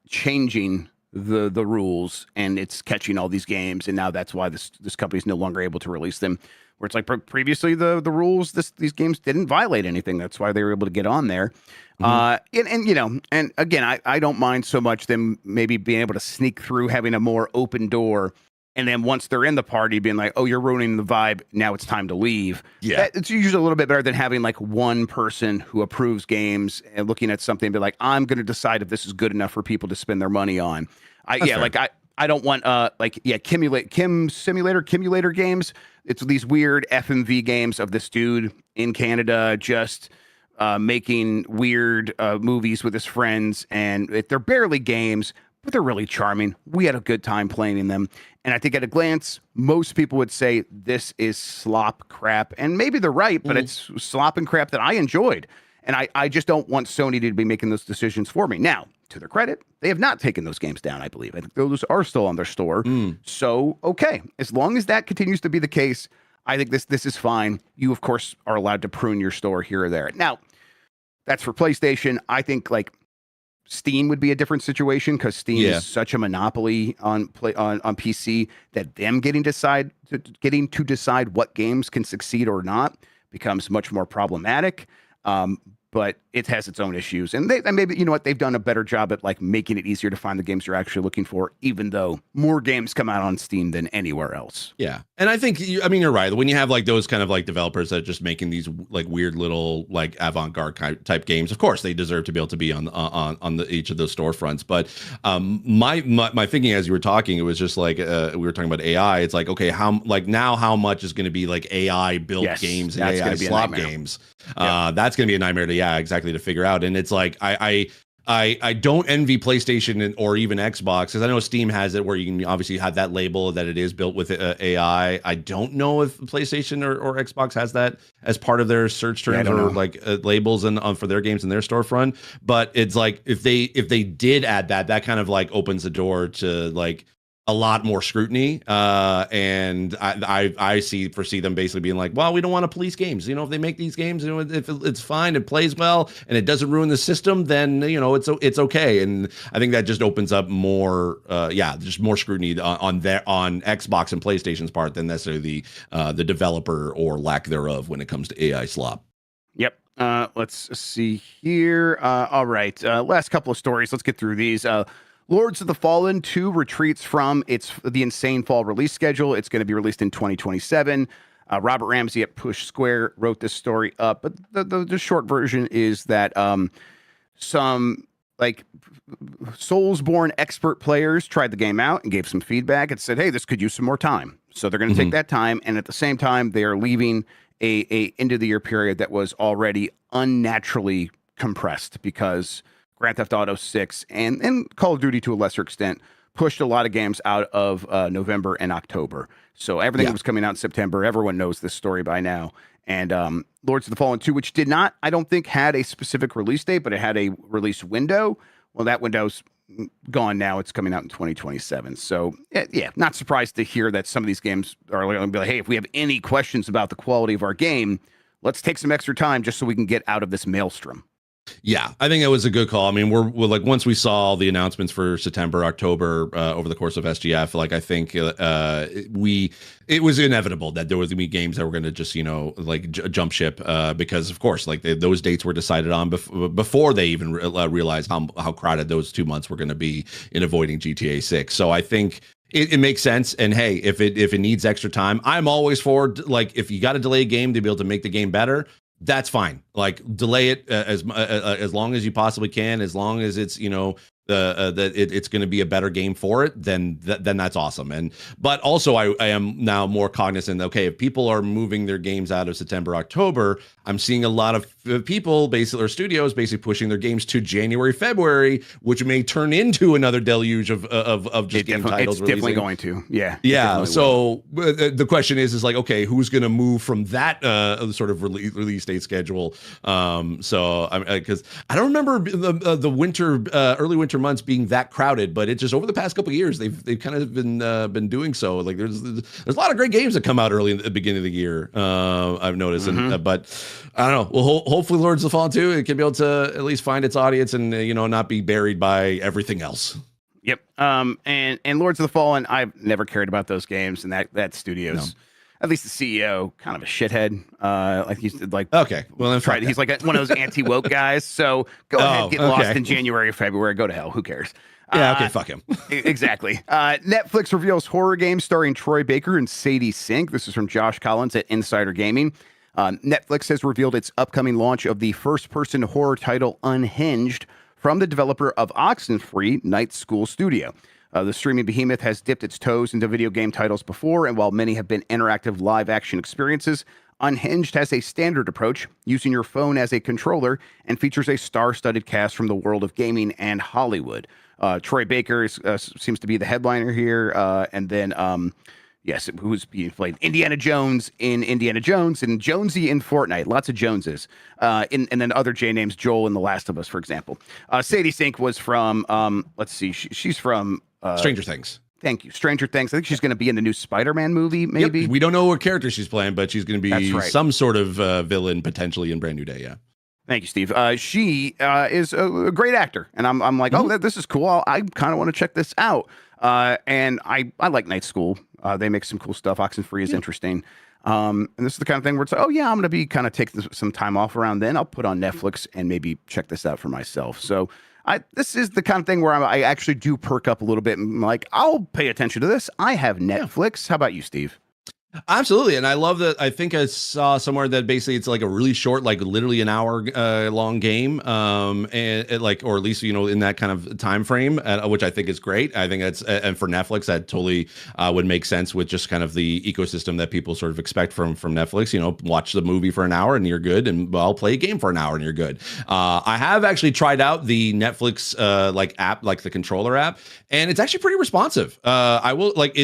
changing the rules, and it's catching all these games, and now that's why this company's no longer able to release them. Where it's like previously the rules, these games didn't violate anything. That's why they were able to get on there. And again, I don't mind so much them maybe being able to sneak through, having a more open door, and then once they're in the party, being like, oh, you're ruining the vibe, now it's time to leave. Yeah, it's usually a little bit better than having like one person who approves games and looking at something and be like, I'm going to decide if this is good enough for people to spend their money on. I don't want Kim Simulator games. It's these weird FMV games of this dude in Canada just making weird movies with his friends, and they're barely games, but they're really charming. We had a good time playing in them. And I think at a glance, most people would say this is slop crap. And maybe they're right, but it's slop and crap that I enjoyed. And I just don't want Sony to be making those decisions for me. Now, to their credit, they have not taken those games down, I believe. I think those are still on their store. So, okay. As long as that continues to be the case, I think this is fine. You, of course, are allowed to prune your store here or there. Now, that's for PlayStation. I think, like, Steam would be a different situation because Steam is such a monopoly on PC that them getting to decide what games can succeed or not becomes much more problematic. But it has its own issues, and maybe, you know what, they've done a better job at like making it easier to find the games you're actually looking for, even though more games come out on Steam than anywhere else. Yeah, and I think you're right. When you have like those kind of like developers that are just making these like weird little like avant-garde type games, of course they deserve to be able to be on each of those storefronts. But my thinking as you were talking, it was just like we were talking about AI. It's like, okay, how much is going to be like AI built games and AI slot games? That's going to be a nightmare to exactly to figure out. And it's like I don't envy PlayStation or even Xbox, because I know Steam has it where you can obviously have that label that it is built with AI. I don't know if PlayStation or Xbox has that as part of their search terms or like labels and for their games in their storefront. But it's like if they did add that kind of like opens the door to like a lot more scrutiny, and I foresee them basically being like, well, we don't want to police games. You know, if they make these games, you know, if it's fine, it plays well, and it doesn't ruin the system, then you know it's okay. And I think that just opens up more, just more scrutiny on Xbox and PlayStation's part than necessarily the developer or lack thereof when it comes to AI slop. Yep. Let's see here. All right. Last couple of stories. Let's get through these. Lords of the Fallen 2 retreats from the insane fall release schedule. It's going to be released in 2027. Robert Ramsey at Push Square wrote this story up, but the short version is that some like Soulsborne expert players tried the game out and gave some feedback and said, hey, this could use some more time. So they're going to take that time, and at the same time, they are leaving a end of the year period that was already unnaturally compressed because Grand Theft Auto 6 and Call of Duty to a lesser extent pushed a lot of games out of November and October. So everything that was coming out in September, everyone knows this story by now. And Lords of the Fallen 2, which did not, I don't think, had a specific release date, but it had a release window. Well, that window's gone now. It's coming out in 2027. So, yeah, not surprised to hear that some of these games are going to be like, hey, if we have any questions about the quality of our game, let's take some extra time just so we can get out of this maelstrom. Yeah, I think it was a good call. I mean, we're like, once we saw the announcements for September, October over the course of SGF, like I think it was inevitable that there was going to be games that were going to just, you know, like jump ship because, of course, like those dates were decided on before they even realized how crowded those 2 months were going to be in avoiding GTA 6. So I think it makes sense. And hey, if it needs extra time, I'm always for, like, if you got to delay a game to be able to make the game better, that's fine. Like, delay it as long as you possibly can, as long as it's, you know, it's going to be a better game for it, then that's awesome. But also I am now more cognizant. Okay, if people are moving their games out of September, October, I'm seeing a lot of people basically, or studios basically pushing their games to January, February, which may turn into another deluge of just game titles. It's definitely going to, yeah. So the question is like, okay, who's going to move from that sort of release date schedule? So because I don't remember the early winter months being that crowded, but it just over the past couple of years they've kind of been doing so. Like there's a lot of great games that come out early in the beginning of the year. I've noticed, but I don't know. Well, hopefully Lords of the Fallen 2, it can be able to at least find its audience and you know, not be buried by everything else. Yep. And Lords of the Fallen, I've never cared about those games, and that studio's at least the CEO kind of a shithead. Like he's like, okay, well, he's like one of those anti-woke guys. So go ahead, get lost in January or February. Go to hell. Who cares? Yeah, okay, fuck him. Exactly. Netflix reveals horror game starring Troy Baker and Sadie Sink. This is from Josh Collins at Insider Gaming. Netflix has revealed its upcoming launch of the first-person horror title Unhinged from the developer of Oxenfree, Night School Studio. The streaming behemoth has dipped its toes into video game titles before, and while many have been interactive live-action experiences, Unhinged has a standard approach, using your phone as a controller, and features a star-studded cast from the world of gaming and Hollywood. Troy Baker seems to be the headliner here, and then yes, who's being played? Indiana Jones in Indiana Jones and Jonesy in Fortnite. Lots of Joneses. And then other J names, Joel in The Last of Us, for example. Sadie Sink was from, let's see, she's from Stranger Things. Thank you. Stranger Things. I think she's going to be in the new Spider-Man movie, maybe. Yep. We don't know what character she's playing, but she's going to be some sort of villain potentially in Brand New Day. Yeah. Thank you, Steve. She is a great actor, and I'm like, oh, this is cool. I kind of want to check this out. And I like Night School. They make some cool stuff. Oxenfree is interesting. And this is the kind of thing where it's like, oh yeah, I'm going to be kind of taking some time off around then. I'll put on Netflix and maybe check this out for myself. So this is the kind of thing where I actually do perk up a little bit and I'm like, I'll pay attention to this. I have Netflix. How about you, Steve? Absolutely. And I love that. I think I saw somewhere that basically it's like a really short, like literally an hour long game. And it, like, or at least, you know, in that kind of time frame, which I think is great. I think that's, and for Netflix, that totally would make sense with just kind of the ecosystem that people sort of expect from Netflix. You know, watch the movie for an hour and you're good. And well, play a game for an hour and you're good. I have actually tried out the Netflix like app, like the controller app, and it's actually pretty responsive. I will like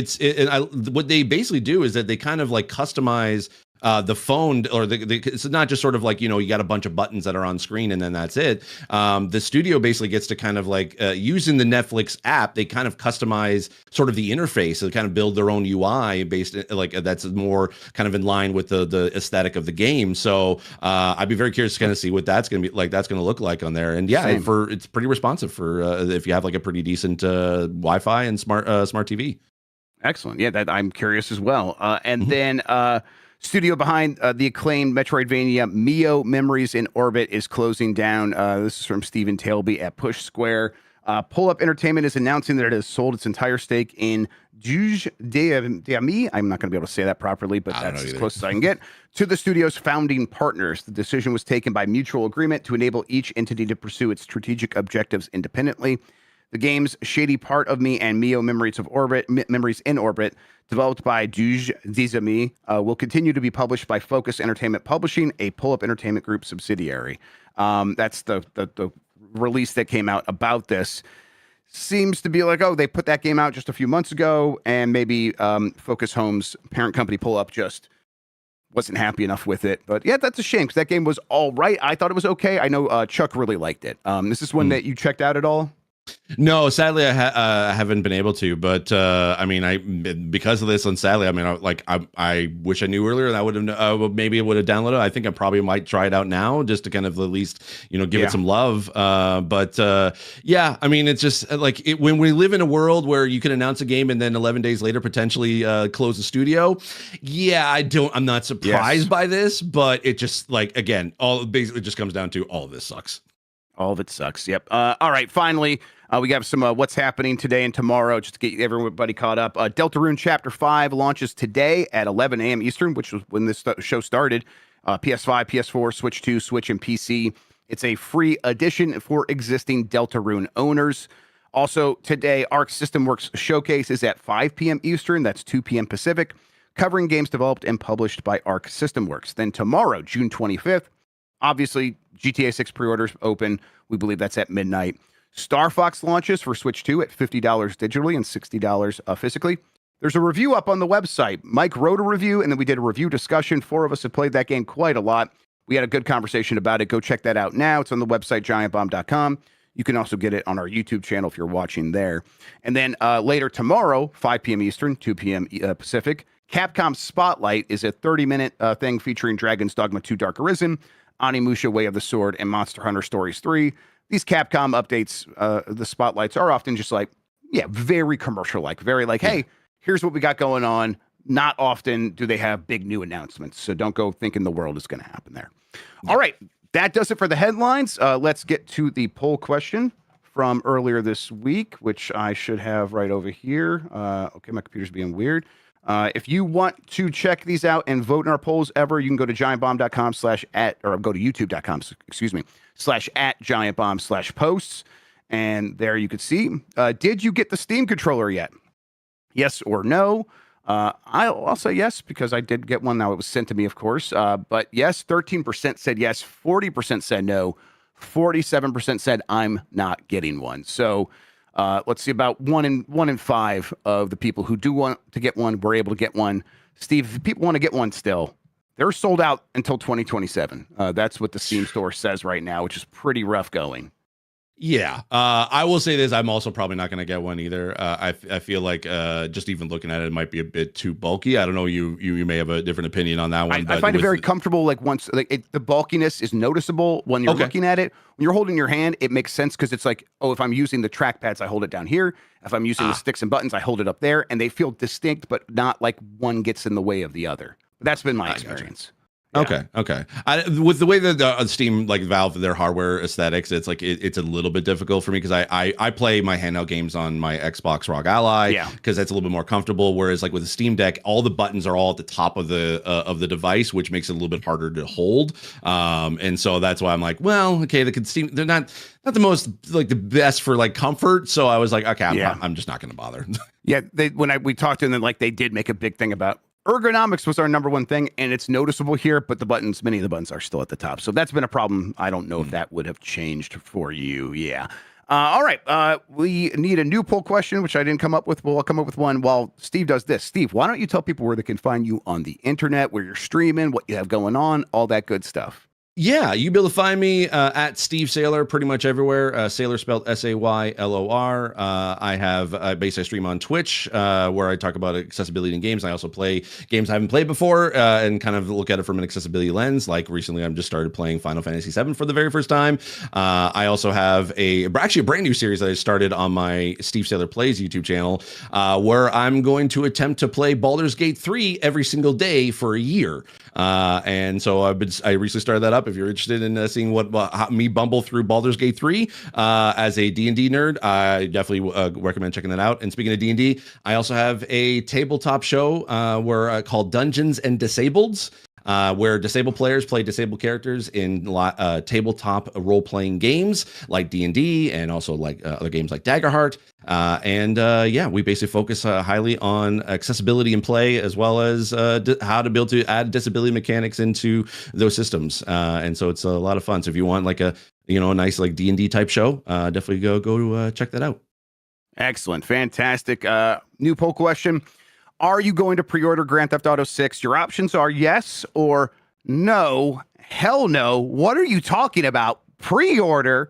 what they basically do is that they kind of like customize the phone, or it's not just sort of like, you know, you got a bunch of buttons that are on screen and then that's it. The studio basically gets to kind of like using the Netflix app, they kind of customize sort of the interface and kind of build their own UI based like that's more kind of in line with the aesthetic of the game. So I'd be very curious to kind of see what that's going to be like, that's going to look like on there. And yeah, it's pretty responsive for if you have like a pretty decent Wi-Fi and smart TV. Excellent. Yeah, that I'm curious as well. And then studio behind the acclaimed Metroidvania Mio Memories in Orbit is closing down. This is from Stephen Tailby at Push Square. Pull Up Entertainment is announcing that it has sold its entire stake in Juge d'Ami. I'm not going to be able to say that properly, but that's as close as I can get. To the studio's founding partners. The decision was taken by mutual agreement to enable each entity to pursue its strategic objectives independently. The games Shady Part of Me and Mio Memories in Orbit, developed by Juge d'Ami, will continue to be published by Focus Entertainment Publishing, a Pull Up Entertainment Group subsidiary. That's the release that came out about this. Seems to be like, oh, they put that game out just a few months ago, and maybe Focus Home's parent company Pull Up just wasn't happy enough with it. But yeah, that's a shame, because that game was all right. I thought it was okay. I know Chuck really liked it. This is one that you checked out at all? No, sadly, I haven't been able to. But I mean, because of this, and sadly, I mean, I wish I knew earlier, and I would have maybe I would have downloaded it. I think I probably might try it out now, just to kind of at least, you know, give it some love. But yeah, I mean, it's just like when we live in a world where you can announce a game and then 11 days later potentially close the studio. Yeah, I'm not surprised by this, but it just like again, basically just comes down to all of this sucks. All of it sucks. Yep. All right. Finally, we got some what's happening today and tomorrow, just to get everybody caught up. Deltarune Chapter 5 launches today at 11 a.m. Eastern, which was when this show started. PS5, PS4, Switch 2, Switch, and PC. It's a free edition for existing Deltarune owners. Also, today, Arc System Works Showcase is at 5 p.m. Eastern. That's 2 p.m. Pacific, covering games developed and published by Arc System Works. Then tomorrow, June 25th, obviously, GTA 6 pre-orders open. We believe that's at midnight. Star Fox launches for Switch 2 at $50 digitally and $60 physically. There's a review up on the website. Mike wrote a review, and then we did a review discussion. 4 of us have played that game quite a lot. We had a good conversation about it. Go check that out now. It's on the website, giantbomb.com. You can also get it on our YouTube channel if you're watching there. And then later tomorrow, 5 p.m. Eastern, 2 p.m. Pacific, Capcom Spotlight is a 30-minute thing featuring Dragon's Dogma 2 Dark Arisen, Onimusha Way of the Sword, and Monster Hunter Stories 3. These Capcom updates, the spotlights are often just like, very commercial-like, very like, hey, here's what we got going on. Not often do they have big new announcements, so don't go thinking the world is going to happen there. All right, that does it for the headlines. Let's get to the poll question from earlier this week, which I should have right over here. Okay, my computer's being weird. If you want to check these out and vote in our polls ever, you can go to giantbomb.com or go to youtube.com, /@giantbomb/posts. And there you can see, did you get the Steam controller yet? Yes or no? I'll say yes because I did get one. Now it was sent to me, of course. But yes, 13% said yes, 40% said no, 47% said I'm not getting one. So let's see, about one in five of the people who do want to get one were able to get one. Steve, if people want to get one still, they're sold out until 2027. That's what the Steam store says right now, which is pretty rough going. Yeah, I will say this. I'm also probably not going to get one either. I feel like just even looking at it, it might be a bit too bulky. I don't know. You may have a different opinion on that one. I find it very comfortable. Like once the bulkiness is noticeable when you're looking at it. When you're holding your hand, it makes sense because it's like, oh, if I'm using the trackpads, I hold it down here. If I'm using the sticks and buttons, I hold it up there, and they feel distinct, but not like one gets in the way of the other. That's been my experience. Yeah. Okay. With the way that Steam, like Valve, their hardware aesthetics, it's like it's a little bit difficult for me because I play my handheld games on my Xbox ROG Ally because that's a little bit more comfortable. Whereas like with the Steam Deck, all the buttons are all at the top of the device, which makes it a little bit harder to hold. And so that's why I'm like, well, okay, they're not the most like the best for like comfort. So I was like, okay, I'm just not going to bother. Yeah, we talked to them, like they did make a big thing about. Ergonomics was our number one thing, and it's noticeable here, but many of the buttons are still at the top. So that's been a problem. I don't know if that would have changed for you. Yeah. All right. We need a new poll question, which I didn't come up with. Well, I'll come up with one while Steve does this. Steve, why don't you tell people where they can find you on the internet, where you're streaming, what you have going on, all that good stuff? Yeah, you'll be able to find me at Steve Saylor pretty much everywhere. Saylor spelled Saylor. I stream on Twitch where I talk about accessibility in games. I also play games I haven't played before and kind of look at it from an accessibility lens. Like recently, I've just started playing Final Fantasy VII for the very first time. I also have a brand new series that I started on my Steve Saylor Plays YouTube channel where I'm going to attempt to play Baldur's Gate 3 every single day for a year. And so I recently started that up. If you're interested in seeing how me bumble through Baldur's Gate 3 as a D&D nerd, I definitely recommend checking that out. And speaking of D&D, I also have a tabletop show called Dungeons and Disableds, where disabled players play disabled characters in tabletop role-playing games like D&D and also like other games like Daggerheart. We basically focus highly on accessibility in play as well as how to be able to add disability mechanics into those systems. And so it's a lot of fun. So if you want like a nice like D&D type show, definitely go check that out. Excellent. Fantastic. New poll question. Are you going to pre-order Grand Theft Auto 6? Your options are yes or no. Hell no. What are you talking about? Pre-order.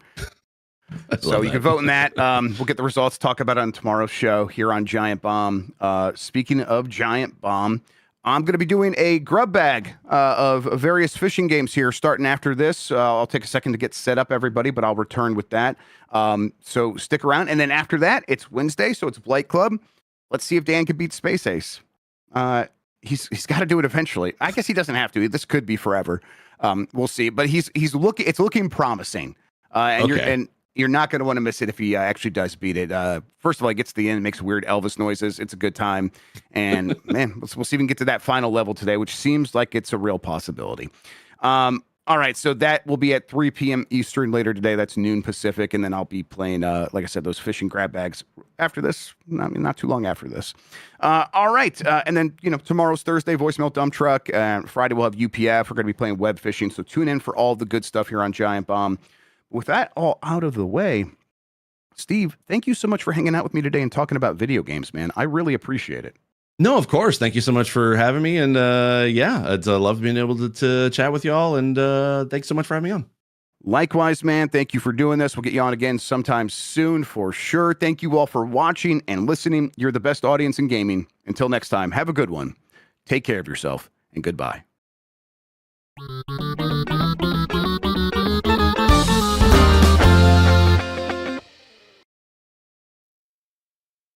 So you can vote in that. We'll get the results, talk about it on tomorrow's show here on Giant Bomb. Speaking of Giant Bomb, I'm going to be doing a grub bag of various fishing games here starting after this. I'll take a second to get set up, everybody, but I'll return with that. So stick around. And then after that, it's Wednesday, so it's Blight Club. Let's see if Dan can beat Space Ace. He's got to do it eventually. I guess he doesn't have to. This could be forever. We'll see. But it's looking promising. You're not going to want to miss it if he actually does beat it. First of all, he gets to the end, makes weird Elvis noises. It's a good time. And man, we'll see if we can get to that final level today, which seems like it's a real possibility. All right, so that will be at 3 p.m. Eastern later today. That's noon Pacific, and then I'll be playing, like I said, those fishing grab bags after this. I mean, not too long after this. All right, and then tomorrow's Thursday, voicemail dump truck. Friday we'll have UPF. We're going to be playing web fishing, so tune in for all the good stuff here on Giant Bomb. With that all out of the way, Steve, thank you so much for hanging out with me today and talking about video games, man. I really appreciate it. No, of course. Thank you so much for having me. And it's love being able to chat with y'all. And thanks so much for having me on. Likewise, man. Thank you for doing this. We'll get you on again sometime soon for sure. Thank you all for watching and listening. You're the best audience in gaming. Until next time, have a good one. Take care of yourself and goodbye.